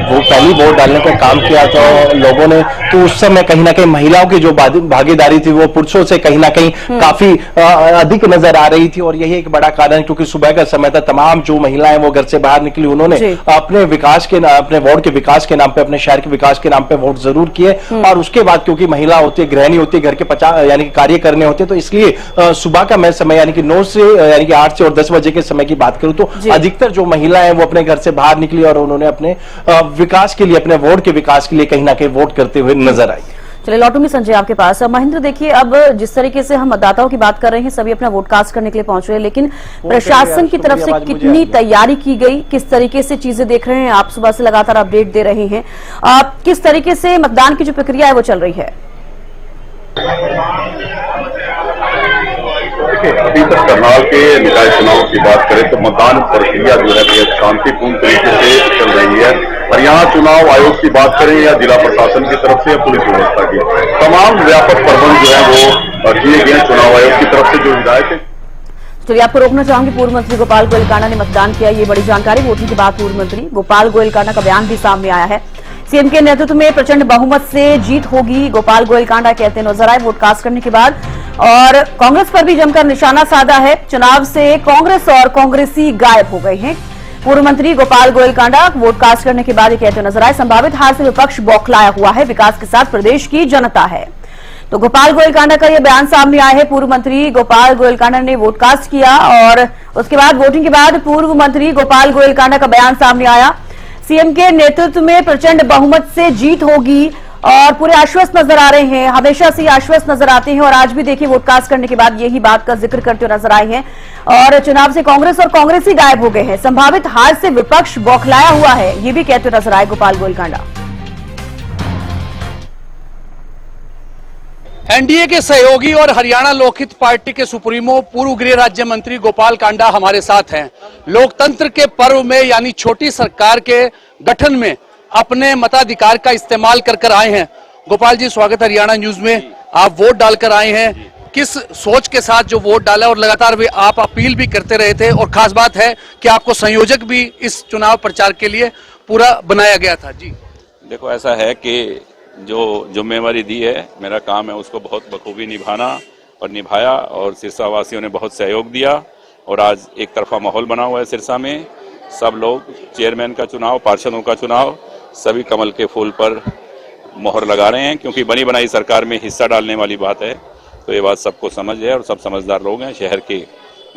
वो पहली वोट डालने का काम किया था लोगों ने, तो उस समय कहीं ना कहीं महिलाओं की जो भागीदारी थी वो पुरुषों से कहीं ना कहीं काफी अधिक नजर आ रही थी। और यही एक बड़ा कारण, क्योंकि सुबह का समय था, तमाम जो महिलाएं वो घर से बाहर निकली, उन्होंने अपने विकास के अपने वार्ड के विकास के नाम पे, अपने शहर के विकास के नाम पे वोट जरूर किए। और उसके बाद क्योंकि महिला होती है, गृहिणी होती है, घर के 50 यानी कि कार्य करने होते हैं, तो इसलिए सुबह का मैं समय यानी कि 9 से यानी कि 8 से और 10 बजे के समय की बात करूं तो अधिकतर जो महिला है वो अपने घर से बाहर निकली और उन्होंने अपने विकास के लिए, अपने वार्ड के विकास के लिए कहीं ना कहीं वोट करते हुए नजर आई। चलिए लौटूंगी संजय आपके पास। महेंद्र देखिए, अब जिस तरीके से हम मतदाताओं की बात कर रहे हैं, सभी अपना वोट कास्ट करने के लिए पहुंच रहे हैं, लेकिन प्रशासन की तरफ से कितनी तैयारी की गई, किस तरीके से चीजें देख रहे हैं? आप सुबह से लगातार अपडेट दे रहे हैं, किस तरीके से मतदान की जो प्रक्रिया है वो चल रही है? अभी तक करनाल के निकाय चुनाव की बात करें तो मतदान प्रक्रिया जो है बेहद शांतिपूर्ण तरीके से चल रही है। और यहाँ चुनाव आयोग की बात करें या जिला प्रशासन की तरफ से या पुलिस व्यवस्था की, तमाम व्यापक प्रबंध जो है वो किए गए चुनाव आयोग की तरफ से जो हिदायत है। चलिए आपको रोकना चाहूंगी, पूर्व मंत्री गोपाल गोयल कांडा ने मतदान किया, ये बड़ी जानकारी। वोटिंग के बाद पूर्व मंत्री गोपाल गोयल कांडा का बयान भी सामने आया है। सीएम के नेतृत्व में प्रचंड बहुमत से जीत होगी, गोपाल गोयल कांडा कहते हैं। नजर आए वोट कास्ट करने के बाद और कांग्रेस पर भी जमकर निशाना साधा है। चुनाव से कांग्रेस और कांग्रेसी गायब हो गए हैं। पूर्व मंत्री गोपाल गोयल कांडा वोट कास्ट करने के बाद ये कहते नजर आए, संभावित हार से विपक्ष बौखलाया हुआ है, विकास के साथ प्रदेश की जनता है। तो गोपाल गोयल कांडा का यह बयान सामने आया है। पूर्व मंत्री गोपाल गोयल कांडा ने वोट कास्ट किया और उसके बाद वोटिंग के बाद पूर्व मंत्री गोपाल गोयल कांडा का बयान सामने आया। सीएम के नेतृत्व में प्रचंड बहुमत से जीत होगी और पूरे आश्वस्त नजर आ रहे हैं, हमेशा से आश्वस्त नजर आते हैं और आज भी देखिए वोट कास्ट करने के बाद यही बात का जिक्र करते हुए नजर आए हैं। और चुनाव से कांग्रेस और कांग्रेसी गायब हो गए हैं, संभावित हार से विपक्ष बौखलाया हुआ है, ये भी कहते हुए नजर आए गोपाल गोयल कांडा। एनडीए के सहयोगी और हरियाणा लोकहित पार्टी के सुप्रीमो पूर्व गृह राज्य मंत्री गोपाल कांडा हमारे साथ हैं। लोकतंत्र के पर्व में यानी छोटी सरकार के गठन में अपने मताधिकार का इस्तेमाल कर आए हैं। गोपाल जी, स्वागत है हरियाणा न्यूज में। आप वोट डालकर आए हैं, किस सोच के साथ जो वोट डाला और लगातार भी आप अपील भी करते रहे थे और खास बात है कि आपको संयोजक भी इस चुनाव प्रचार के लिए पूरा बनाया गया था। जी देखो, ऐसा है कि जो जिम्मेवारी दी है, मेरा काम है उसको बहुत बखूबी निभाना और निभाया और सिरसा वासियों ने बहुत सहयोग दिया और आज एक तरफा माहौल बना हुआ है सिरसा में। सब लोग चेयरमैन का चुनाव, पार्षदों का चुनाव, सभी कमल के फूल पर मोहर लगा रहे हैं क्योंकि बनी बनाई सरकार में हिस्सा डालने वाली बात है। तो ये बात सबको समझ है और सब समझदार लोग हैं, शहर के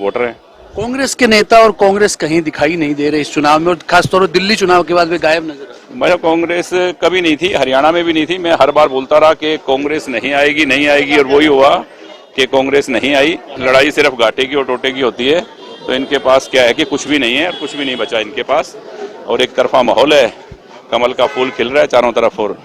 वोटर हैं। कांग्रेस के नेता और कांग्रेस कहीं दिखाई नहीं दे रहे इस चुनाव में और खासतौर पर दिल्ली चुनाव के बाद वे गायब नजर आए। मैं कांग्रेस कभी नहीं थी, हरियाणा में भी नहीं थी। मैं हर बार बोलता रहा कि कांग्रेस नहीं आएगी नहीं आएगी और वही हुआ कि कांग्रेस नहीं आई। लड़ाई सिर्फ घाटे की और टोटे की होती है। तो इनके पास क्या है कि कुछ भी नहीं है और कुछ भी नहीं बचा इनके पास और एक तरफा माहौल है। कमल का फूल खिल रहा है चारों तरफ और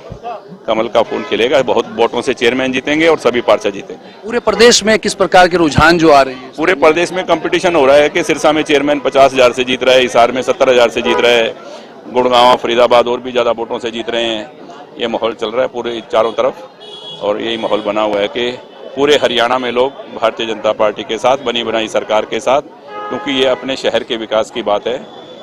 कमल का फूल खिलेगा। बहुत वोटों से चेयरमैन जीतेंगे और सभी पार्षद जीतेंगे। पूरे प्रदेश में किस प्रकार के रुझान जो आ रहे हैं? पूरे प्रदेश में कंपटीशन हो रहा है कि सिरसा में चेयरमैन 50,000 से जीत रहा है, हिसार में 70,000 से जीत रहा है, गुड़गांव, फरीदाबाद और भी ज्यादा वोटों से जीत रहे हैं। ये माहौल चल रहा है पूरे चारों तरफ और यही माहौल बना हुआ है कि पूरे हरियाणा में लोग भारतीय जनता पार्टी के साथ, बनी बनाई सरकार के साथ, क्योंकि ये अपने शहर के विकास की बात है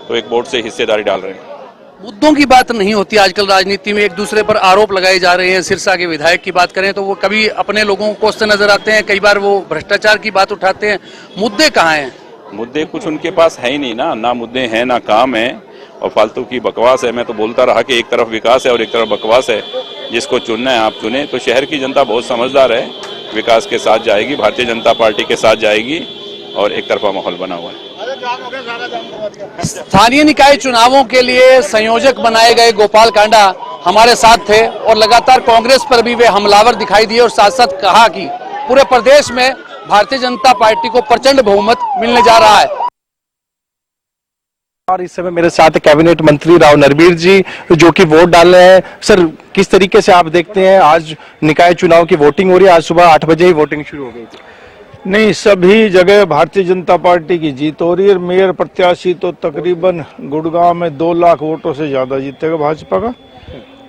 तो एक वोट से हिस्सेदारी डाल रहे हैं। मुद्दों की बात नहीं होती आजकल राजनीति में, एक दूसरे पर आरोप लगाए जा रहे हैं। सिरसा के विधायक की बात करें तो वो कभी अपने लोगों को कोसते नजर आते हैं, कई बार वो भ्रष्टाचार की बात उठाते हैं। मुद्दे कहाँ हैं? मुद्दे कुछ उनके पास है ही नहीं ना मुद्दे हैं ना काम है और फालतू की बकवास है। मैं तो बोलता रहा कि एक तरफ विकास है और एक तरफ बकवास है। जिसको चुनना है आप चुने। तो शहर की जनता बहुत समझदार है, विकास के साथ जाएगी, भारतीय जनता पार्टी के साथ जाएगी और एक तरफा माहौल बना हुआ है। स्थानीय निकाय चुनावों के लिए संयोजक बनाए गए गोपाल कांडा हमारे साथ थे और लगातार कांग्रेस पर भी वे हमलावर दिखाई दिए और साथ साथ कहा कि पूरे प्रदेश में भारतीय जनता पार्टी को प्रचंड बहुमत मिलने जा रहा है। और इस समय मेरे साथ कैबिनेट मंत्री राव नरबीर जी जो कि वोट डाल रहे हैं। सर, किस तरीके से आप देखते हैं, आज निकाय चुनाव की वोटिंग हो रही है, आज सुबह 8 बजे ही वोटिंग शुरू हो गई थी। नहीं, सभी जगह भारतीय जनता पार्टी की जीत हो रही है। मेयर प्रत्याशी तो तकरीबन गुड़गांव में 2 लाख वोटों से ज्यादा जीतेगा भाजपा का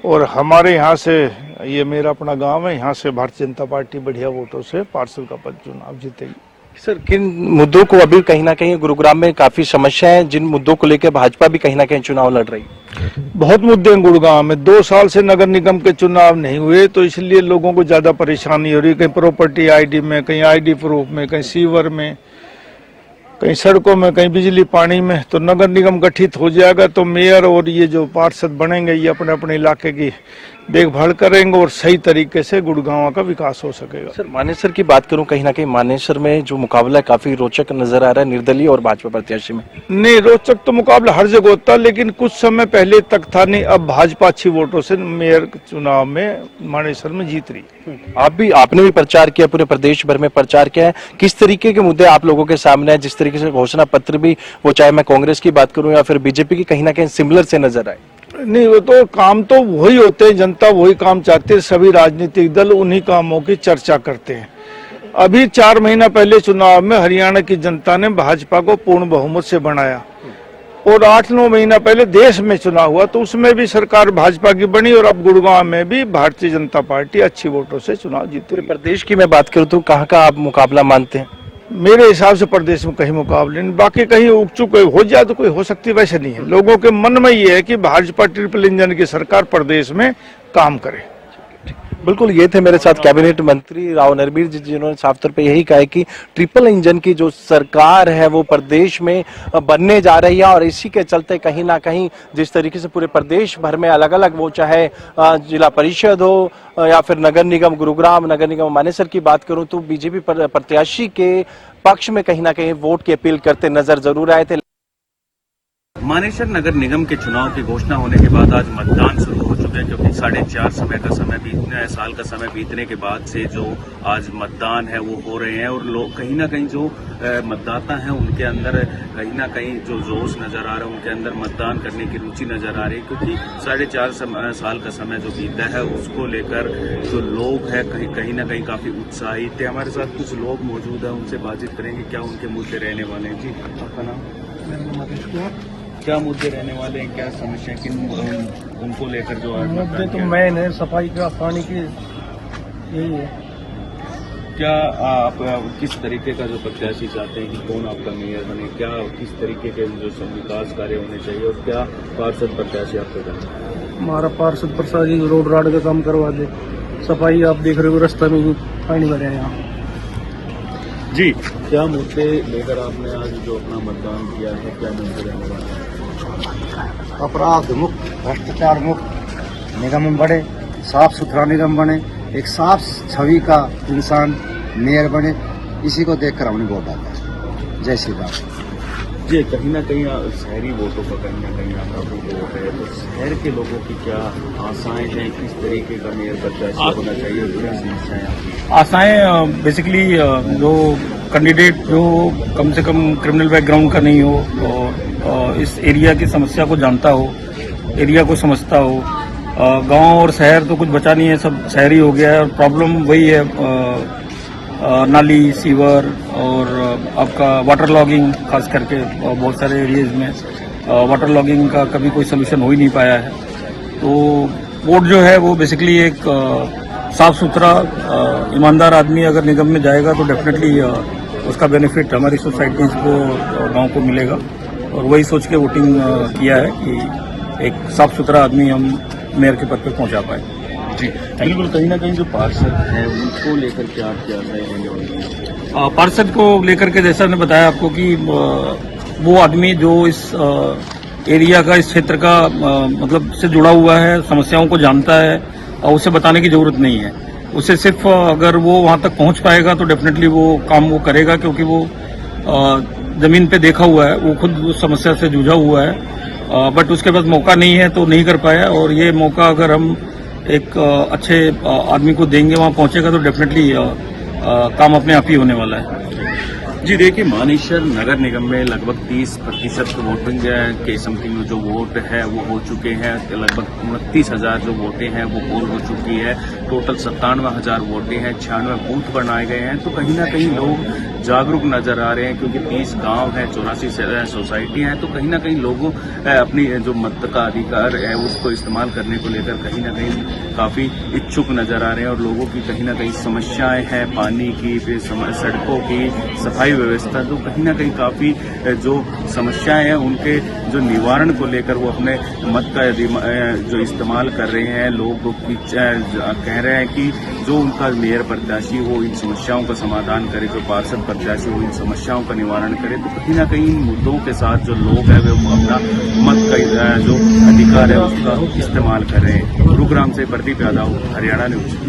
और हमारे यहाँ से, ये मेरा अपना गांव है, यहाँ से भारतीय जनता पार्टी बढ़िया वोटों से पार्षद का पद चुनाव जीतेगी। सर, किन मुद्दों को अभी कहीं ना कहीं गुरुग्राम में काफी समस्या है, जिन मुद्दों को लेकर भाजपा भी कहीं ना कहीं चुनाव लड़ रही है? बहुत मुद्दे हैं गुड़गांव में। 2 साल से नगर निगम के चुनाव नहीं हुए तो इसलिए लोगों को ज्यादा परेशानी हो रही है। कहीं प्रॉपर्टी आईडी में, कहीं आईडी प्रूफ में, कहीं सीवर में, कहीं सड़कों में, कहीं बिजली पानी में। तो नगर निगम गठित हो जाएगा तो मेयर और ये जो पार्षद बनेंगे ये अपने अपने इलाके की देखभाल करेंगे और सही तरीके से गुड़गांव का विकास हो सकेगा। सर, मानेसर की बात करूं, कहीं ना कहीं मानेसर में जो मुकाबला है काफी रोचक नजर आ रहा है निर्दलीय और भाजपा प्रत्याशी में। नहीं, रोचक तो मुकाबला हर जगह होता है लेकिन कुछ समय पहले तक था नहीं। अब भाजपा अच्छी वोटों से मेयर चुनाव में मानेसर में जीत रही। आपने भी प्रचार किया, पूरे प्रदेश भर में प्रचार किया है। किस तरीके के मुद्दे आप लोगों के सामने है? जिस तरीके से घोषणा पत्र भी, वो चाहे मैं कांग्रेस की बात करूं या फिर बीजेपी की, कहीं ना कहीं सिमिलर से नजर आए। नहीं, वो तो काम तो वही होते हैं, जनता वही काम चाहती है। सभी राजनीतिक दल उन्हीं कामों की चर्चा करते हैं। अभी 4 महीना पहले चुनाव में हरियाणा की जनता ने भाजपा को पूर्ण बहुमत से बनाया और 8-9 महीना पहले देश में चुनाव हुआ तो उसमें भी सरकार भाजपा की बनी और अब गुड़गांव में भी भारतीय जनता पार्टी अच्छी वोटों से चुनाव जीती। प्रदेश की मैं बात करूं तो कहाँ का आप मुकाबला मानते हैं? मेरे हिसाब से प्रदेश में कहीं मुकाबले नहीं, बाकी कहीं उपचुक हो जाए तो कोई हो सकती, वैसे नहीं है। लोगों के मन में ये है कि भाजपा ट्रिपल इंजन की सरकार प्रदेश में काम करे। बिल्कुल, ये थे मेरे साथ कैबिनेट मंत्री राव नरबीर जी, जिन्होंने साफ तौर पे यही कहा है कि ट्रिपल इंजन की जो सरकार है वो प्रदेश में बनने जा रही है, और इसी के चलते कहीं ना कहीं जिस तरीके से पूरे प्रदेश भर में अलग अलग, वो चाहे जिला परिषद हो या फिर नगर निगम गुरुग्राम, नगर निगम मानेसर की बात करूं, तो बीजेपी प्रत्याशी के पक्ष में कहीं ना कहीं वोट की अपील करते नजर जरूर आए थे। मानेसर नगर निगम के चुनाव की घोषणा होने के बाद आज मतदान शुरू हो चुके हैं, क्योंकि 4.5 साल का समय बीतने के बाद से जो आज मतदान है वो हो रहे हैं, और लोग कहीं ना कहीं जो मतदाता हैं उनके अंदर कहीं ना कहीं जो जोश नजर आ रहा है, उनके अंदर मतदान करने की रुचि नजर आ रही है, क्योंकि 4.5 साल का समय जो बीता है उसको लेकर जो लोग हैं कहीं ना कहीं काफी उत्साहित है। हमारे साथ कुछ लोग मौजूद हैं, उनसे बातचीत करेंगे क्या उनके मुद्दे रहने वाले हैं। जी, आपका नाम? क्या मुद्दे रहने वाले हैं, क्या समस्या, किन उनको लेकर जो आज मुद्दे तो मेन है, सफाई का, पानी की, यही है। क्या आप किस तरीके का जो प्रत्याशी चाहते हैं कि कौन आपका मेयर बने, क्या किस तरीके के जो विकास कार्य होने चाहिए, और क्या पार्षद प्रत्याशी आपको करना है? हमारा पार्षद प्रसाद जी रोड राड का काम करवा दे, सफाई आप देख रहे हो रास्ता में पानी भरे हैं यहाँ। जी, क्या मुद्दे लेकर आपने आज जो अपना मतदान किया है, क्या मुद्दे रहने वाले हैं? अपराध मुक्त, भ्रष्टाचार मुक्त निगम बने, साफ सुथरा निगम बने, एक साफ छवि का इंसान मेयर बने, इसी को देखकर हमने वोट डाला है। जय श्री राम। जी, कहीं ना कहीं शहरी वोटों का कहीं ना कहीं आपका वोट है, तो शहर के लोगों की क्या आशाएं हैं, किस तरीके का मेयर प्रत्याशी होना चाहिए, क्या समस्याएं आपकी? आशाएं बेसिकली जो कैंडिडेट जो कम से कम क्रिमिनल बैकग्राउंड का नहीं हो, और इस एरिया की समस्या को जानता हो, एरिया को समझता हो। गांव और शहर तो कुछ बचा नहीं है, सब शहरी हो गया है, और प्रॉब्लम वही है नाली, सीवर और आपका वाटर लॉगिंग, खास करके बहुत सारे एरियाज में वाटर लॉगिंग का कभी कोई सोल्यूशन हो ही नहीं पाया है। तो वोट जो है वो बेसिकली एक साफ सुथरा ईमानदार आदमी अगर निगम में जाएगा तो डेफिनेटली उसका बेनिफिट हमारी सोसाइटीज को, गांव को मिलेगा, और वही सोच के वोटिंग किया है कि एक साफ सुथरा आदमी हम मेयर के पद पर पहुंचा पाए। जी, बिल्कुल, कहीं ना कहीं जो पार्षद है उनको लेकर क्या आपकी आशाएं रहेंगे? पार्षद को लेकर के जैसा मैंने बताया आपको कि वो आदमी जो इस एरिया का, इस क्षेत्र का मतलब से जुड़ा हुआ है, समस्याओं को जानता है, और उसे बताने की जरूरत नहीं है। उसे सिर्फ अगर वो वहां तक पहुंच पाएगा तो डेफिनेटली वो काम वो करेगा, क्योंकि वो जमीन पे देखा हुआ है, वो खुद उस समस्या से जूझा हुआ है, बट उसके पास मौका नहीं है तो नहीं कर पाया। और ये मौका अगर हम एक अच्छे आदमी को देंगे, वहां पहुंचेगा तो डेफिनेटली काम अपने आप ही होने वाला है। जी, देखिए, मानेसर नगर निगम में लगभग 30% वोटिंग के समथिंग जो वोट है वो हो चुके हैं। लगभग 29,000 जो वोटें हैं वो पोल हो चुकी है। टोटल 97,000 वोटें हैं, 96 बूथ बनाए गए हैं। तो कहीं ना कहीं लोग जागरूक नजर आ रहे हैं, क्योंकि 30 गांव हैं, 84 सोसाइटियां हैं। तो कहीं ना कहीं लोगों अपनी जो मत का अधिकार है उसको इस्तेमाल करने को लेकर कहीं ना कहीं काफी इच्छुक नजर आ रहे हैं, और लोगों की कहीं ना कहीं समस्याएं हैं, पानी की, फिर सड़कों की, सफाई व्यवस्था, तो कहीं ना कहीं काफी जो समस्याएं हैं उनके जो निवारण को लेकर वो अपने मत का जो इस्तेमाल कर रहे हैं। लोग कह रहे हैं कि जो उनका मेयर प्रत्याशी हो इन समस्याओं का समाधान करे, जो पार्षद प्रत्याशी हो इन समस्याओं का निवारण करे। तो कहीं ना कहीं इन मुद्दों के साथ जो लोग हैं वो अपना मत का जो अधिकार है उसका इस्तेमाल कर रहे हैं। गुरुग्राम से प्रदीप यादव, हरियाणा न्यूज।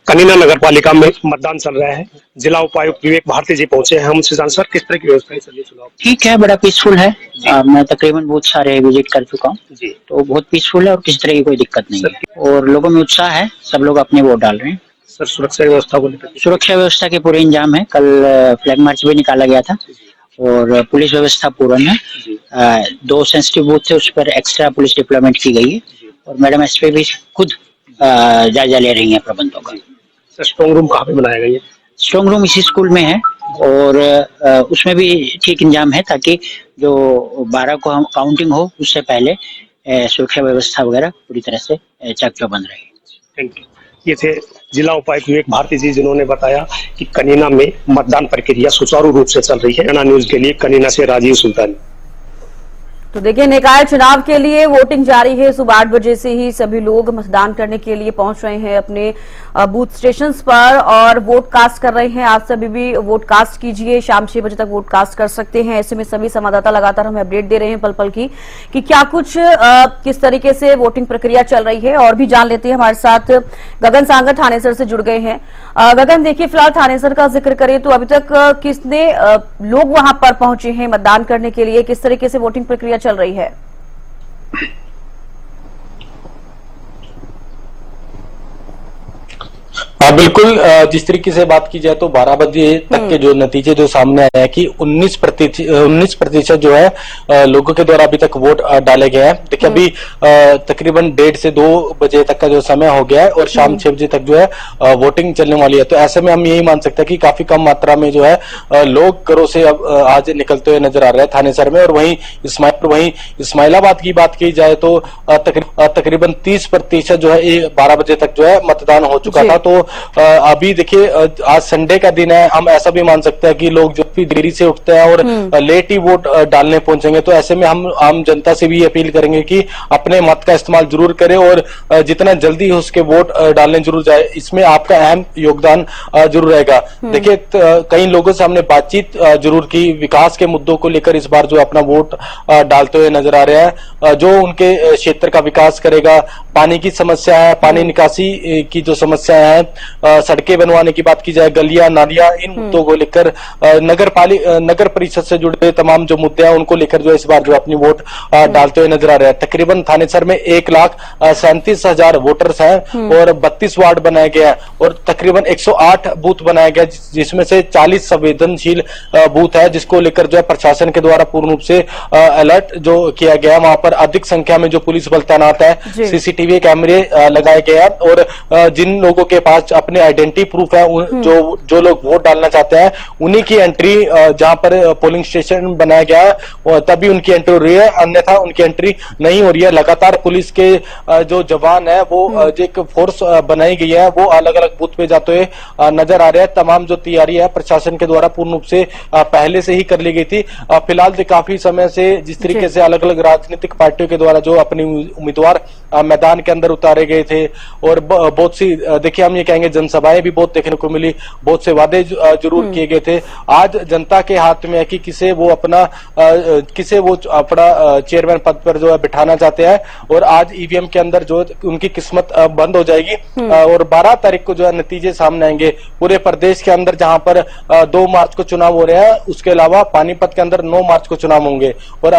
कनीना नगर पालिका में मतदान चल रहा है। जिला उपायुक्त विवेक भारती जी पहुंचे हैं। हम जान सर किस तरह की व्यवस्था है चुनाव? ठीक है, बड़ा पीसफुल है। मैं तकरीबन बहुत सारे विजिट कर चुका हूँ, तो बहुत पीसफुल है और किसी तरह की कोई दिक्कत नहीं है, और लोगों में उत्साह है, सब लोग अपने वोट डाल रहे हैं। सर, सुरक्षा व्यवस्था को लेकर? सुरक्षा व्यवस्था के पूरे इंतजाम है। कल फ्लैग मार्च भी निकाला गया था, और पुलिस व्यवस्था पूर्ण है। 2 सेंसिटिव बूथ थे, उस पर एक्स्ट्रा पुलिस डिप्लॉयमेंट की गई है, और मैडम एसपी भी खुद जायजा ले रही है प्रबंधों का। स्ट्रॉन्ग रूम कहाँ पे बनाया गया है? स्ट्रॉन्ग रूम इसी स्कूल में है, और उसमें भी ठीक इंतजाम है, ताकि जो 12 को हम काउंटिंग हो उससे पहले सुरक्षा व्यवस्था वगैरह पूरी तरह से चाक चौबंद रहे। Thank you. ये थे जिला उपायुक्त विवेक भारती जी, जिन्होंने बताया कि कनीना में मतदान प्रक्रिया सुचारू रूप से चल रही है। एना न्यूज के लिए कनीना से राजीव सुल्तान। तो देखिए, निकाय चुनाव के लिए वोटिंग जारी है। सुबह 8 बजे से ही सभी लोग मतदान करने के लिए पहुंच रहे हैं अपने बूथ स्टेशंस पर और वोट कास्ट कर रहे हैं। आप सभी भी वोट कास्ट कीजिए, शाम 6 बजे तक वोट कास्ट कर सकते हैं। ऐसे में सभी संवाददाता लगातार हमें अपडेट दे रहे हैं पल पल की कि क्या कुछ किस तरीके से वोटिंग प्रक्रिया चल रही है। और भी जान लेते हैं, हमारे साथ गगन सांगर थानेसर से जुड़ गए हैं। गगन, देखिए, फिलहाल थानेसर का जिक्र करें तो अभी तक कितने लोग वहां पर पहुंचे हैं मतदान करने के लिए, किस तरीके से वोटिंग प्रक्रिया चल रही है? हाँ बिल्कुल, जिस तरीके से बात की जाए तो 12 बजे तक के जो नतीजे जो सामने आए हैं कि 19% जो है लोगों के द्वारा अभी तक वोट डाले गए हैं। देखिए अभी तकरीबन 1:30 से 2 बजे तक का जो समय हो गया है और शाम 6 बजे तक जो है वोटिंग चलने वाली है। तो ऐसे में हम यही मान सकते हैं कि काफी कम मात्रा में जो है लोग घरों से अब आज निकलते हुए नजर आ रहे हैं थानेसर में। और वहीं इस्माइलाबाद की बात की जाए तो तकरीबन 30% जो है 12 बजे तक जो है मतदान हो चुका था। तो अभी देखिए आज संडे का दिन है, हम ऐसा भी मान सकते हैं कि लोग जो भी देरी से उठते हैं और लेट ही वोट डालने पहुंचेंगे। तो ऐसे में हम आम जनता से भी अपील करेंगे कि अपने मत का इस्तेमाल जरूर करें और जितना जल्दी हो उसके वोट डालने जरूर जाए। इसमें आपका अहम योगदान जरूर रहेगा। देखिए कई लोगों से हमने बातचीत जरूर की, विकास के मुद्दों को लेकर इस बार जो अपना वोट डालते हुए नजर आ रहे हैं, जो उनके क्षेत्र का विकास करेगा। पानी की समस्या है, पानी निकासी की जो समस्या है, सड़कें बनवाने की बात की जाए, गलियां नालियां, इन मुद्दों को लेकर नगर परिषद से जुड़े तमाम जो मुद्दे हैं उनको लेकर जो इस बार जो अपनी वोट डालते हुए नजर आ रहे हैं। तकरीबन थानेसर में 1,37,000 वोटर्स हैं और 32 वार्ड बनाए गए हैं और तकरीबन 108 बूथ बनाए गए, जिसमें से 40 संवेदनशील बूथ है, जिसको लेकर जो है प्रशासन के द्वारा पूर्ण रूप से अलर्ट जो किया गया है। वहां पर अधिक संख्या में जो पुलिस बल तैनात है, सीसीटीवी कैमरे लगाए गए हैं और जिन लोगों के पास अपने आइडेंटिटी प्रूफ है, जो लोग वोट डालना चाहते हैं, उन्हीं की एंट्री जहां पर पोलिंग स्टेशन बनाया गया है तभी उनकी एंट्री हो रही है, अन्यथा उनकी एंट्री नहीं हो रही है। लगातार पुलिस के जो जवान है वो जो एक फोर्स बनाई गई है वो अलग अलग बूथ पे जाते हुए नजर आ रहे हैं। तमाम जो तैयारी है प्रशासन के द्वारा पूर्ण रूप से पहले से ही कर ली गई थी। फिलहाल काफी समय से जिस तरीके से अलग अलग राजनीतिक पार्टियों के द्वारा जो अपने उम्मीदवार मैदान के अंदर उतारे गए थे और बहुत सी देखिए हम ये कहेंगे जनसभाएं भी बहुत देखने को मिली, बहुत से वादे जरूर किए गए थे। आज जनता के हाथ में है कि किसे वो अपना चेयरमैन पद पर जो है बिठाना चाहते हैं और आज ईवीएम के अंदर जो उनकी किस्मत बंद हो जाएगी और 12 तारीख को जो है नतीजे सामने आएंगे। पूरे प्रदेश के अंदर जहां पर 2 मार्च को चुनाव हो रहे हैं, उसके अलावा पानीपत के अंदर 9 मार्च को चुनाव होंगे। और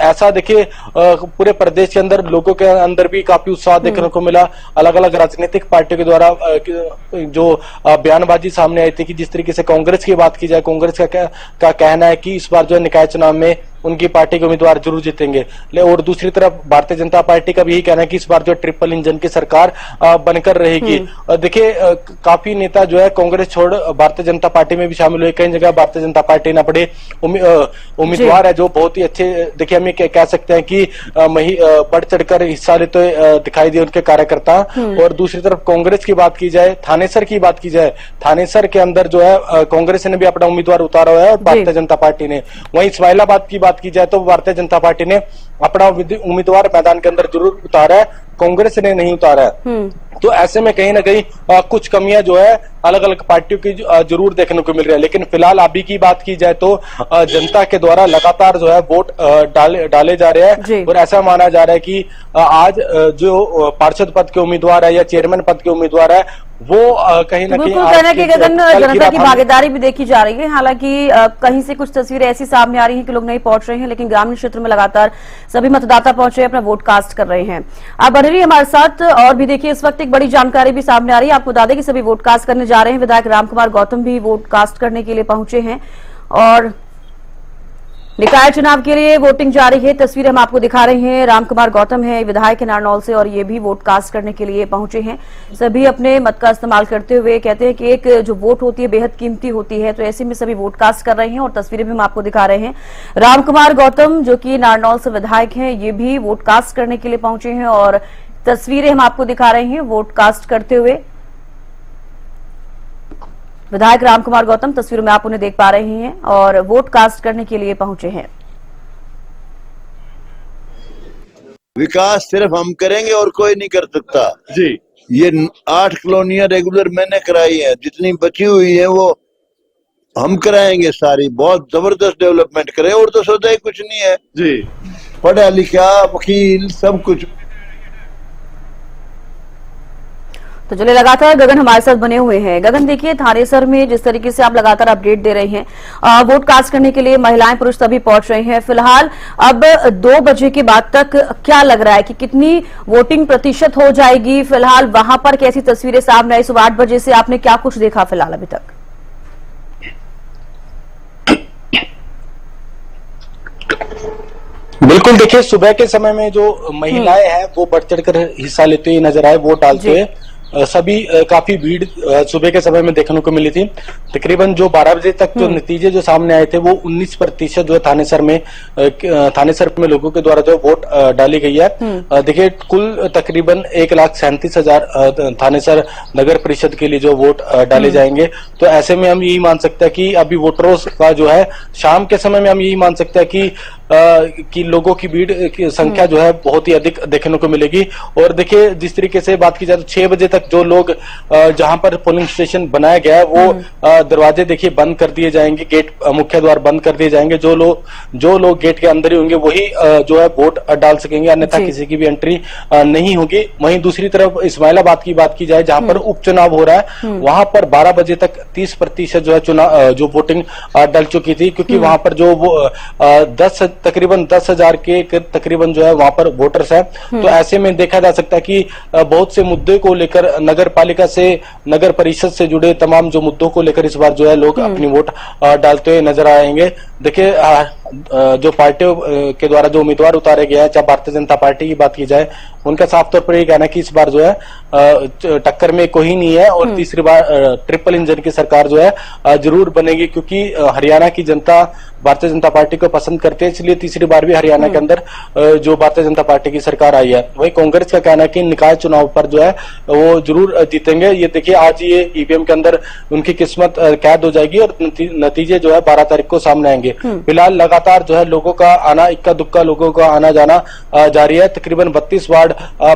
ऐसा देखिए पूरे प्रदेश के अंदर लोगों के अंदर भी काफी उत्साह देखने को मिला। अलग अलग राजनीतिक पार्टियों के द्वारा जो बयानबाजी सामने आई थी कि जिस तरीके से कांग्रेस की बात की जाए, कांग्रेस का कहना है कि इस बार जो है निकाय चुनाव में उनकी पार्टी के उम्मीदवार जरूर जीतेंगे। और दूसरी तरफ भारतीय जनता पार्टी का भी यही कहना है कि इस बार जो ट्रिपल इंजन की सरकार बनकर रहेगी। देखिए काफी नेता जो है कांग्रेस छोड़ भारतीय जनता पार्टी में भी शामिल हुए। कई जगह भारतीय जनता पार्टी ने बड़े उम्मीदवार है जो बहुत ही अच्छे, देखिए हम ये कह सकते हैं कि बढ़ चढ़कर हिस्सा लेते दिखाई दिए उनके कार्यकर्ता। और दूसरी तरफ कांग्रेस की बात की जाए, थानेसर की बात की जाए, थानेसर के अंदर जो है कांग्रेस ने भी अपना उम्मीदवार उतारा हुआ है और भारतीय जनता पार्टी ने। वहीं इस्माइलाबाद की बात की जाए तो भारतीय जनता पार्टी ने अपना उम्मीदवार मैदान के अंदर जरूर उतारा है, कांग्रेस ने नहीं उतारा है। तो ऐसे में कहीं ना कहीं कुछ कमियां जो है अलग अलग पार्टियों की जरूर देखने को मिल रही है। लेकिन फिलहाल अभी की बात की जाए तो जनता के द्वारा लगातार जो है वोट डाले जा रहे हैं और ऐसा माना जा रहा है कि आज जो पार्षद पद के उम्मीदवार है या चेयरमैन पद के उम्मीदवार है वो कहीं ना कहीं जनता की भागीदारी भी देखी जा रही है। हालांकि कहीं से कुछ तस्वीरें ऐसी सामने आ रही हैं कि लोग नहीं पहुंच रहे हैं, लेकिन ग्रामीण क्षेत्र में लगातार सभी मतदाता पहुंच रहे हैं, अपना वोट कास्ट कर रहे हैं। आप बने रहिए हमारे साथ। और भी देखिए इस वक्त एक बड़ी जानकारी भी सामने आ रही है। आपको बता दें कि सभी वोट कास्ट करने जा रहे हैं। विधायक रामकुमार गौतम भी वोट कास्ट करने के लिए पहुंचे हैं और निकाय चुनाव के लिए वोटिंग जारी है। तस्वीरें हम आपको दिखा रहे हैं। रामकुमार गौतम है विधायक है नारनौल से और ये भी वोट कास्ट करने के लिए पहुंचे हैं। सभी अपने मत का इस्तेमाल करते हुए कहते हैं कि एक जो वोट होती है बेहद कीमती होती है, तो ऐसे में सभी वोट कास्ट कर रहे हैं और तस्वीरें भी हम आपको दिखा रहे हैं। रामकुमार गौतम जो कि नारनौल से विधायक हैं, ये भी वोट कास्ट करने के लिए पहुंचे हैं और तस्वीरें हम आपको दिखा रहे हैं वोट कास्ट करते हुए। विधायक रामकुमार गौतम तस्वीरों में आप उन्हें देख पा रहे हैं और वोट कास्ट करने के लिए पहुंचे हैं। विकास सिर्फ हम करेंगे और कोई नहीं कर सकता जी। ये 8 कॉलोनियां रेगुलर मैंने कराई है, जितनी बची हुई है वो हम कराएंगे सारी। बहुत जबरदस्त डेवलपमेंट करें, और तो सौदा ही कुछ नहीं है जी। पढ़ा लिखा वकील सब कुछ। तो चलिए, लगातार गगन हमारे साथ बने हुए हैं। गगन, देखिए थानेसर में जिस तरीके से आप लगातार अपडेट दे रहे हैं, वोट कास्ट करने के लिए महिलाएं पुरुष सभी पहुंच रहे हैं। फिलहाल अब 2 बजे के बाद तक क्या लग रहा है कि कितनी वोटिंग प्रतिशत हो जाएगी? फिलहाल वहां पर कैसी तस्वीरें सामने आई? सुबह 8 बजे से आपने क्या कुछ देखा फिलहाल अभी तक? बिल्कुल, देखिए सुबह के समय में जो महिलाएं हैं वो बढ़ चढ़कर हिस्सा लेते हुए नजर आए वोट डालते हुए। सभी काफी भीड़ सुबह के समय में देखने को मिली थी। तकरीबन जो 12 बजे तक जो नतीजे जो सामने आए थे वो 19% जो थानेसर में लोगों के द्वारा जो वोट डाली गई है। देखिए कुल तकरीबन 1,37,000 थानेसर नगर परिषद के लिए जो वोट डाले जाएंगे। तो ऐसे में हम यही मान सकते हैं कि अभी वोटरों का जो है शाम के समय में हम यही मान सकते हैं कि लोगों की भीड़ की संख्या जो है बहुत ही अधिक देखने को मिलेगी। और देखिए जिस तरीके से बात की जाए तो 6 बजे तक जो लोग जहां पर पोलिंग स्टेशन बनाया गया है वो दरवाजे देखिए बंद कर दिए जाएंगे, गेट मुख्य द्वार बंद कर दिए जाएंगे। जो लोग गेट के अंदर ही होंगे वही जो है वोट डाल सकेंगे, अन्यथा किसी की भी एंट्री नहीं होगी। वहीं दूसरी तरफ इस्माइलाबाद की बात की जाए जहां पर उपचुनाव हो रहा है, वहां पर 12 बजे तक 30% जो है जो वोटिंग डल चुकी थी, क्योंकि वहां पर जो वो तकरीबन 10,000 के तकरीबन जो है वहां पर वोटर्स हैं। तो ऐसे में देखा जा सकता है कि बहुत से मुद्दे को लेकर नगर पालिका से नगर परिषद से जुड़े तमाम जो मुद्दों को लेकर इस बार जो है लोग अपनी वोट डालते हुए नजर आएंगे। देखिए जो पार्टियों के द्वारा जो उम्मीदवार उतारे गए हैं, चाहे भारतीय जनता पार्टी की बात की जाए, उनका साफ तौर पर यह कहना है कि इस बार जो है टक्कर में कोई नहीं है और तीसरी बार ट्रिपल इंजन की सरकार जो है जरूर बनेगी, क्योंकि हरियाणा की जनता भारतीय जनता पार्टी को पसंद करते हैं, इसलिए तीसरी बार भी हरियाणा के अंदर जो भारतीय जनता पार्टी की सरकार आई है। वही कांग्रेस का कहना है कि निकाय चुनाव पर जो है वो जरूर जीतेंगे। ये देखिए आज ये ईवीएम के अंदर उनकी किस्मत कैद हो जाएगी और नतीजे जो है 12 तारीख को सामने आएंगे। फिलहाल लगातार जो है लोगों का आना, इक्का दुक्का लोगों का आना जाना जारी है। तकरीबन 32 वार्ड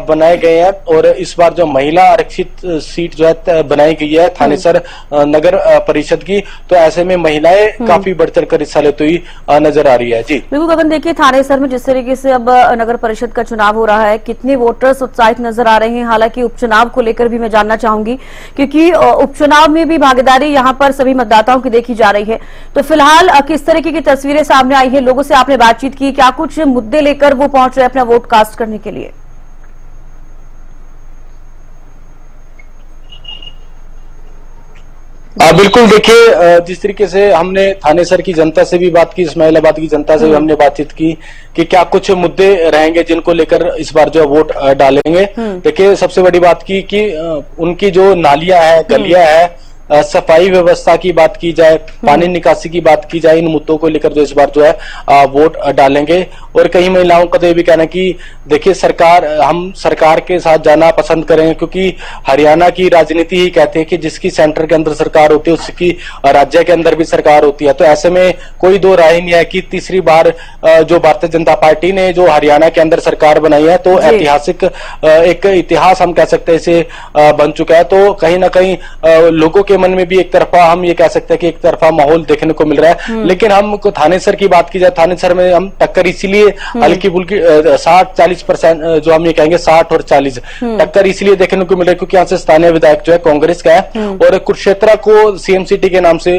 बनाए गए हैं और इस बार जो महिला आरक्षित सीट जो है बनाई गई है थानेसर नगर परिषद की, तो ऐसे में महिलाएं काफी बढ़ चढ़कर हिस्सा लेते हुई नजर आ रही है। जी बिल्कुल गगन, देखिए थानेसर में जिस तरीके से अब नगर परिषद का चुनाव हो रहा है, कितने वोटर्स उत्साहित नजर आ रहे हैं? हालांकि उपचुनाव को लेकर भी मैं जानना चाहूंगी, क्योंकि उपचुनाव में भी भागीदारी यहां पर सभी मतदाताओं की देखी जा रही है। तो फिलहाल किस तरीके की तस्वीरें सामने आई है? लोगों से आपने बातचीत की, क्या कुछ मुद्दे लेकर वो पहुंच रहे हैं अपना वोट कास्ट करने के लिए? बिल्कुल, देखिए जिस तरीके से हमने थानेसर की जनता से भी बात की, इस्माइलाबाद की जनता से भी हमने बातचीत की कि क्या कुछ मुद्दे रहेंगे जिनको लेकर इस बार जो वोट डालेंगे। देखिए सबसे बड़ी बात की कि उनकी जो नालियां हैं, गलियां हैं, सफाई व्यवस्था की बात की जाए, पानी निकासी की बात की जाए, इन मुद्दों को लेकर जो इस बार जो है वोट डालेंगे। और कई महिलाओं का तो ये भी कहना है कि देखिए हम सरकार के साथ जाना पसंद करेंगे, क्योंकि हरियाणा की राजनीति ही कहते हैं कि जिसकी सेंटर के अंदर सरकार होती है उसकी राज्य के अंदर भी सरकार होती है। तो ऐसे में कोई दो राय नहीं है कि तीसरी बार जो भारतीय जनता पार्टी ने जो हरियाणा के अंदर सरकार बनाई है, तो ऐतिहासिक एक इतिहास हम कह सकते हैं इसे बन चुका है। तो कहीं ना कहीं लोगों के मन में भी एक तरफा हम ये कह सकते हैं कि एक तरफा माहौल देखने को मिल रहा है। लेकिन हम थानेसर की बात की जाए, थानेसर में हम टक्कर इसीलिए हल्की फुल्की 60-40% जो हम ये कहेंगे 60 और 40 टक्कर इसलिए देखने को मिल रहा है क्योंकि यहाँ से स्थानीय विधायक जो है कांग्रेस का है और कुरुक्षेत्र को सीएम सिटी के नाम से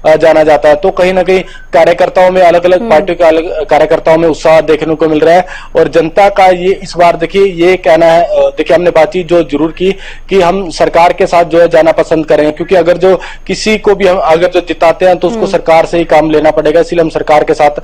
जाना जाता है। तो कहीं ना कहीं कार्यकर्ताओं में, अलग अलग पार्टियों के कार्यकर्ताओं में उत्साह देखने को मिल रहा है। और जनता का ये इस बार देखिए ये कहना है, देखिए हमने बातचीत जो जरूर की कि हम सरकार के साथ जो है जाना पसंद करेंगे, क्योंकि अगर जो किसी को भी हम अगर जो जिताते हैं तो उसको सरकार से ही काम लेना पड़ेगा। इसलिए हम सरकार के साथ,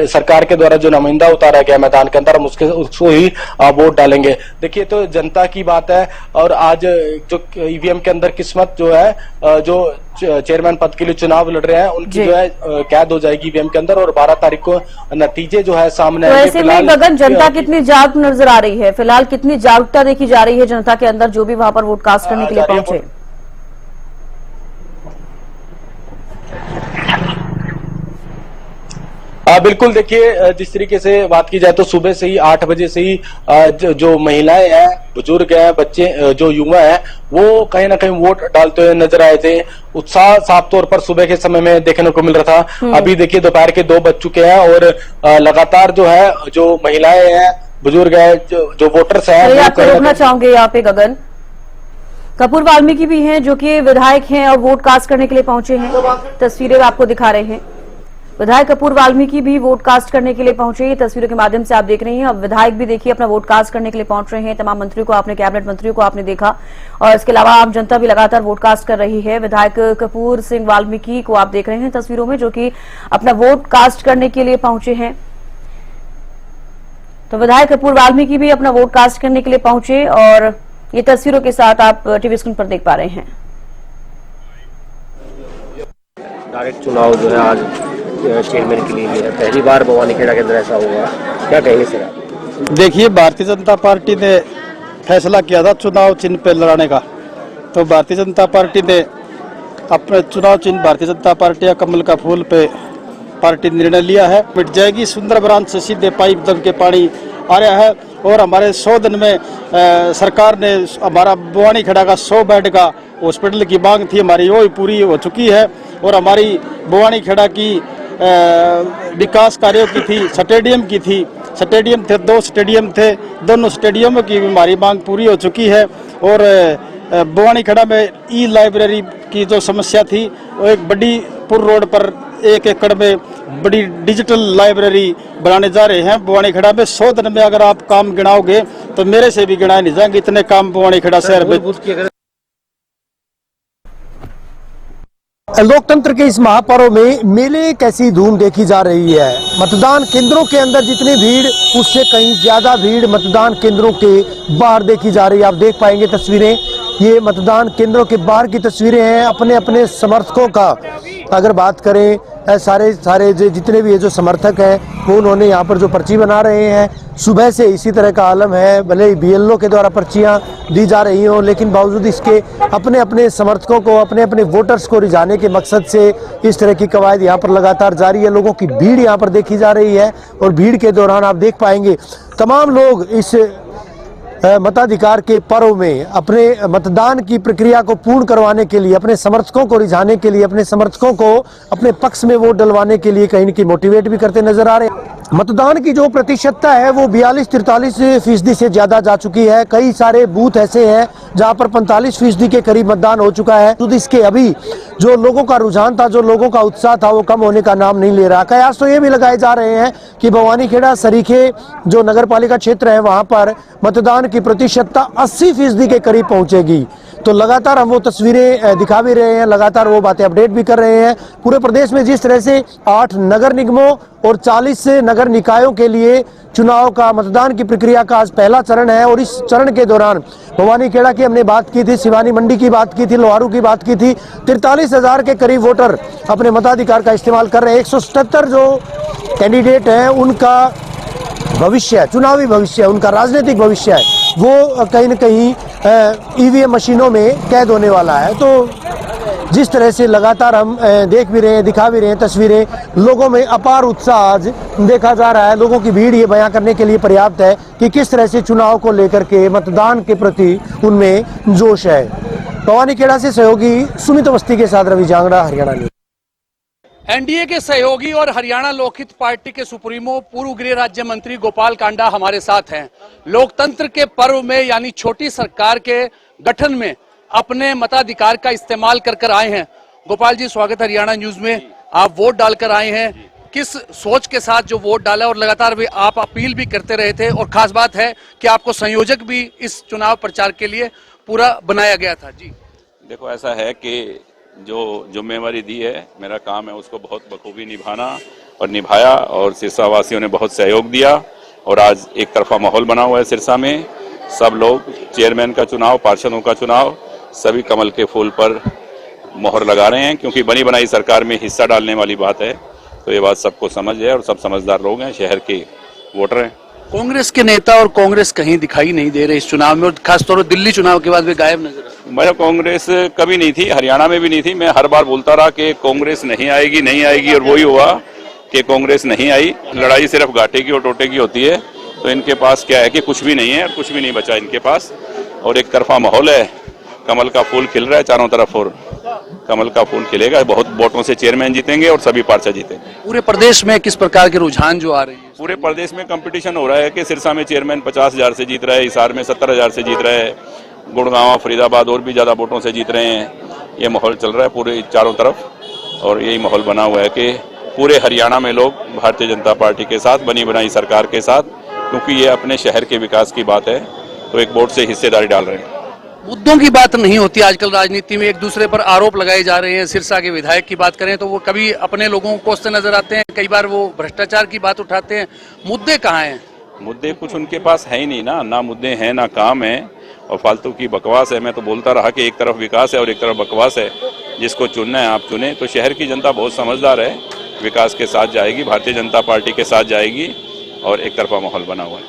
सरकार के द्वारा जो नुमाइंदा उतारा गया मैदान के अंदर, हम उसको ही वोट डालेंगे। देखिए तो जनता की बात है। और आज जो ईवीएम के अंदर किस्मत जो है, जो चेयरमैन पद के लिए चुनाव लड़ रहे हैं उनकी जो है कैद हो जाएगी ईवीएम के अंदर और 12 तारीख को नतीजे जो है सामने आएंगे। ऐसे में गगन, जनता कितनी जागरूक नजर आ रही है? फिलहाल कितनी जागरूकता देखी जा रही है जनता के अंदर जो भी वहां पर वोट कास्ट करने के लिए पहुंचे? बिल्कुल, देखिए जिस तरीके से बात की जाए तो सुबह से ही 8 बजे से ही जो महिलाएं हैं, बुजुर्ग हैं, बच्चे, जो युवा हैं, वो कहीं ना कहीं वोट डालते हुए नजर आए थे। उत्साह साफ तौर पर सुबह के समय में देखने को मिल रहा था। अभी देखिए दोपहर के 2 बज चुके हैं और लगातार जो है, जो महिलाएं हैं, बुजुर्ग है, जो वोटर्स हैं, आपको रोकना चाहूंगे यहाँ पे गगन। कपूर वाल्मीकि भी हैं जो कि विधायक हैं और वोट कास्ट करने के लिए पहुंचे हैं। तस्वीरें आपको दिखा रहे हैं। विधायक कपूर वाल्मीकि भी वोट कास्ट करने के लिए पहुंचे। ये तस्वीरों के माध्यम से आप देख रहे हैं। अब विधायक भी देखिए अपना वोट कास्ट करने के लिए पहुंच रहे हैं। तमाम मंत्रियों को आपने, कैबिनेट मंत्रियों को आपने देखा और इसके अलावा आम जनता भी लगातार वोट कास्ट कर रही है। विधायक कपूर सिंह वाल्मीकि को आप देख रहे हैं तस्वीरों में, जो कि अपना वोट कास्ट करने के लिए पहुंचे हैं। तो विधायक कपूर वाल्मीकि भी अपना वोट कास्ट करने के लिए पहुंचे और ये तस्वीरों के साथ आप टीवी स्क्रीन पर देख पा रहे हैं। डायरेक्ट चुनाव जो है आज चेयरमैन के लिए है, पहली बार भवानीखेड़ा के अंदर ऐसा होगा, क्या कहेंगे सर आप? देखिए, भारतीय जनता पार्टी ने फैसला किया था चुनाव चिन्ह पे लड़ाने का, तो भारतीय जनता पार्टी ने अपने चुनाव चिन्ह भारतीय जनता पार्टी या कमल का फूल पे पार्टी निर्णय लिया है। मिट जाएगी सुंदर ब्रांच से सीधे पाइप दम के पानी आ रहा है और हमारे 100 दिन में सरकार ने हमारा भवानीखेड़ा का 100 बेड का हॉस्पिटल की मांग थी हमारी, वो पूरी हो चुकी है और हमारी भवानीखेड़ा की विकास कार्यों की थी, स्टेडियम की थी, स्टेडियम थे, 2 स्टेडियम थे, दोनों स्टेडियमों की हमारी मांग पूरी हो चुकी है और भवानीखेड़ा में ई लाइब्रेरी की जो समस्या थी, वो एक बड़ी पुर रोड पर 1 एकड़ में बड़ी डिजिटल लाइब्रेरी बनाने जा रहे हैं भवानीखेड़ा में। 100 दिन में अगर आप काम गिनाओगे तो मेरे से भी गिनाए नहीं जाएंगे, इतने काम भवानीखेड़ा शहर में। लोकतंत्र के इस महापर्व में मेले कैसी धूम देखी जा रही है। मतदान केंद्रों के अंदर जितनी भीड़, उससे कहीं ज्यादा भीड़ मतदान केंद्रों के बाहर देखी जा रही है। आप देख पाएंगे तस्वीरें, ये मतदान केंद्रों के बाहर की तस्वीरें हैं। अपने अपने समर्थकों का अगर बात करें, सारे जितने भी ये जो समर्थक हैं वो उन्होंने यहाँ पर जो पर्ची बना रहे हैं। सुबह से इसी तरह का आलम है, भले ही बीएलओ के द्वारा पर्चियाँ दी जा रही हों, लेकिन बावजूद इसके अपने अपने समर्थकों को, अपने अपने वोटर्स को रिझाने के मकसद से इस तरह की कवायद यहाँ पर लगातार जारी है। लोगों की भीड़ यहाँ पर देखी जा रही है और भीड़ के दौरान आप देख पाएंगे तमाम लोग इस मताधिकार के पर्व में अपने मतदान की प्रक्रिया को पूर्ण करवाने के लिए, अपने समर्थकों को रिझाने के लिए, अपने समर्थकों को अपने पक्ष में वोट डलवाने के लिए कहीं न कहीं मोटिवेट भी करते नजर आ रहे हैं। मतदान की जो प्रतिशतता है वो 42-43% से ज्यादा जा चुकी है। कई सारे बूथ ऐसे हैं जहां पर 45% के करीब मतदान हो चुका है। तो इसके अभी जो लोगों का रुझान था, जो लोगों का उत्साह था, वो कम होने का नाम नहीं ले रहा। कयास तो ये भी लगाए जा रहे हैं कि भवानीखेड़ा सरीखे जो नगर पालिका क्षेत्र है वहां पर मतदान की प्रतिशतता 80% के करीब पहुंचेगी। तो लगातार हम वो तस्वीरें दिखा भी रहे हैं, लगातार वो बातें अपडेट भी कर रहे हैं। पूरे प्रदेश में जिस तरह से 8 नगर निगमों और 40 नगर निकायों के लिए चुनाव का, मतदान की प्रक्रिया का आज पहला चरण है और इस चरण के दौरान भवानीखेड़ा की हमने बात की थी, शिवानी मंडी की बात की थी, लोहारू की बात की थी। 43,000 के करीब वोटर अपने मताधिकार का इस्तेमाल कर रहे हैं। 177 जो कैंडिडेट हैं उनका भविष्य, चुनावी भविष्य, उनका राजनीतिक भविष्य है वो कहीं न कहीं ईवीएम मशीनों में कैद होने वाला है। तो जिस तरह से लगातार हम देख भी रहे हैं, दिखा भी रहे हैं तस्वीरें, लोगों में अपार उत्साह आज देखा जा रहा है। लोगों की भीड़ ये बयां करने के लिए पर्याप्त है कि किस तरह से चुनाव को लेकर के, मतदान के प्रति उनमें जोश है। भवानीखेड़ा से सहयोगी सुमित अवस्थी के साथ रवि जांगड़ा, हरियाणा न्यूज। एनडीए के सहयोगी और हरियाणा लोकहित पार्टी के सुप्रीमो पूर्व गृह राज्य मंत्री गोपाल कांडा हमारे साथ हैं। लोकतंत्र के पर्व में यानी छोटी सरकार के गठन में अपने मताधिकार का इस्तेमाल कर आए हैं। गोपाल जी, स्वागत है हरियाणा न्यूज में। आप वोट डालकर आए हैं, किस सोच के साथ जो वोट डाला और लगातार भी आप अपील भी करते रहे थे और खास बात है कि आपको संयोजक भी इस चुनाव प्रचार के लिए पूरा बनाया गया था? जी देखो, ऐसा है कि जो जिम्मेवारी दी है, मेरा काम है उसको बहुत बखूबी निभाना और निभाया और सिरसा वासियों ने बहुत सहयोग दिया और आज एक तरफा माहौल बना हुआ है सिरसा में। सब लोग चेयरमैन का चुनाव, पार्षदों का चुनाव, सभी कमल के फूल पर मोहर लगा रहे हैं क्योंकि बनी बनाई सरकार में हिस्सा डालने वाली बात है। तो ये बात सबको समझ है और सब समझदार लोग हैं, शहर के वोटर हैं। कांग्रेस के नेता और कांग्रेस कहीं दिखाई नहीं दे रहे इस चुनाव में और खासतौर पर दिल्ली चुनाव के बाद वे गायब नजर आए। मेरा कांग्रेस कभी नहीं थी, हरियाणा में भी नहीं थी। मैं हर बार बोलता रहा कि कांग्रेस नहीं आएगी और वही हुआ। कि कांग्रेस नहीं आई। लड़ाई सिर्फ घाटे की और टोटे की होती है, तो इनके पास क्या है कि कुछ भी नहीं है, कुछ भी नहीं बचा इनके पास, और एक तरफा माहौल है। कमल का फूल खिल रहा है चारों तरफ, और कमल का फूल खिलेगा, बहुत वोटों से चेयरमैन जीतेंगे और सभी पार्षद जीतेंगे। पूरे प्रदेश में किस प्रकार के रुझान जो आ रही है? पूरे प्रदेश में कंपटीशन हो रहा है कि सिरसा में चेयरमैन 50,000 से जीत रहा है, हिसार में 70,000 से जीत रहा है, गुड़गांव फरीदाबाद और भी ज्यादा वोटों से जीत रहे हैं। ये माहौल चल रहा है पूरे चारों तरफ, और यही माहौल बना हुआ है कि पूरे हरियाणा में लोग भारतीय जनता पार्टी के साथ, बनी बनाई सरकार के साथ, क्योंकि ये अपने शहर के विकास की बात है, तो एक वोट से हिस्सेदारी डाल रहे हैं। मुद्दों की बात नहीं होती आजकल राजनीति में, एक दूसरे पर आरोप लगाए जा रहे हैं। सिरसा के विधायक की बात करें तो वो कभी अपने लोगों को कोसते नजर आते हैं, कई बार वो भ्रष्टाचार की बात उठाते हैं। मुद्दे कहाँ हैं? मुद्दे कुछ उनके पास है ही नहीं ना मुद्दे हैं ना काम है, और फालतू की बकवास है। मैं तो बोलता रहा कि एक तरफ विकास है और एक तरफ बकवास है। जिसको चुनना है आप चुने। तो शहर की जनता बहुत समझदार है, विकास के साथ जाएगी, भारतीय जनता पार्टी के साथ जाएगी, और एक तरफा माहौल बना हुआ है।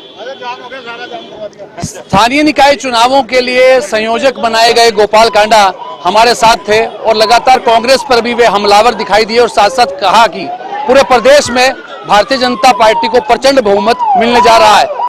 स्थानीय निकाय चुनावों के लिए संयोजक बनाए गए गोपाल कांडा हमारे साथ थे, और लगातार कांग्रेस पर भी वे हमलावर दिखाई दिए, और साथ साथ कहा कि पूरे प्रदेश में भारतीय जनता पार्टी को प्रचंड बहुमत मिलने जा रहा है।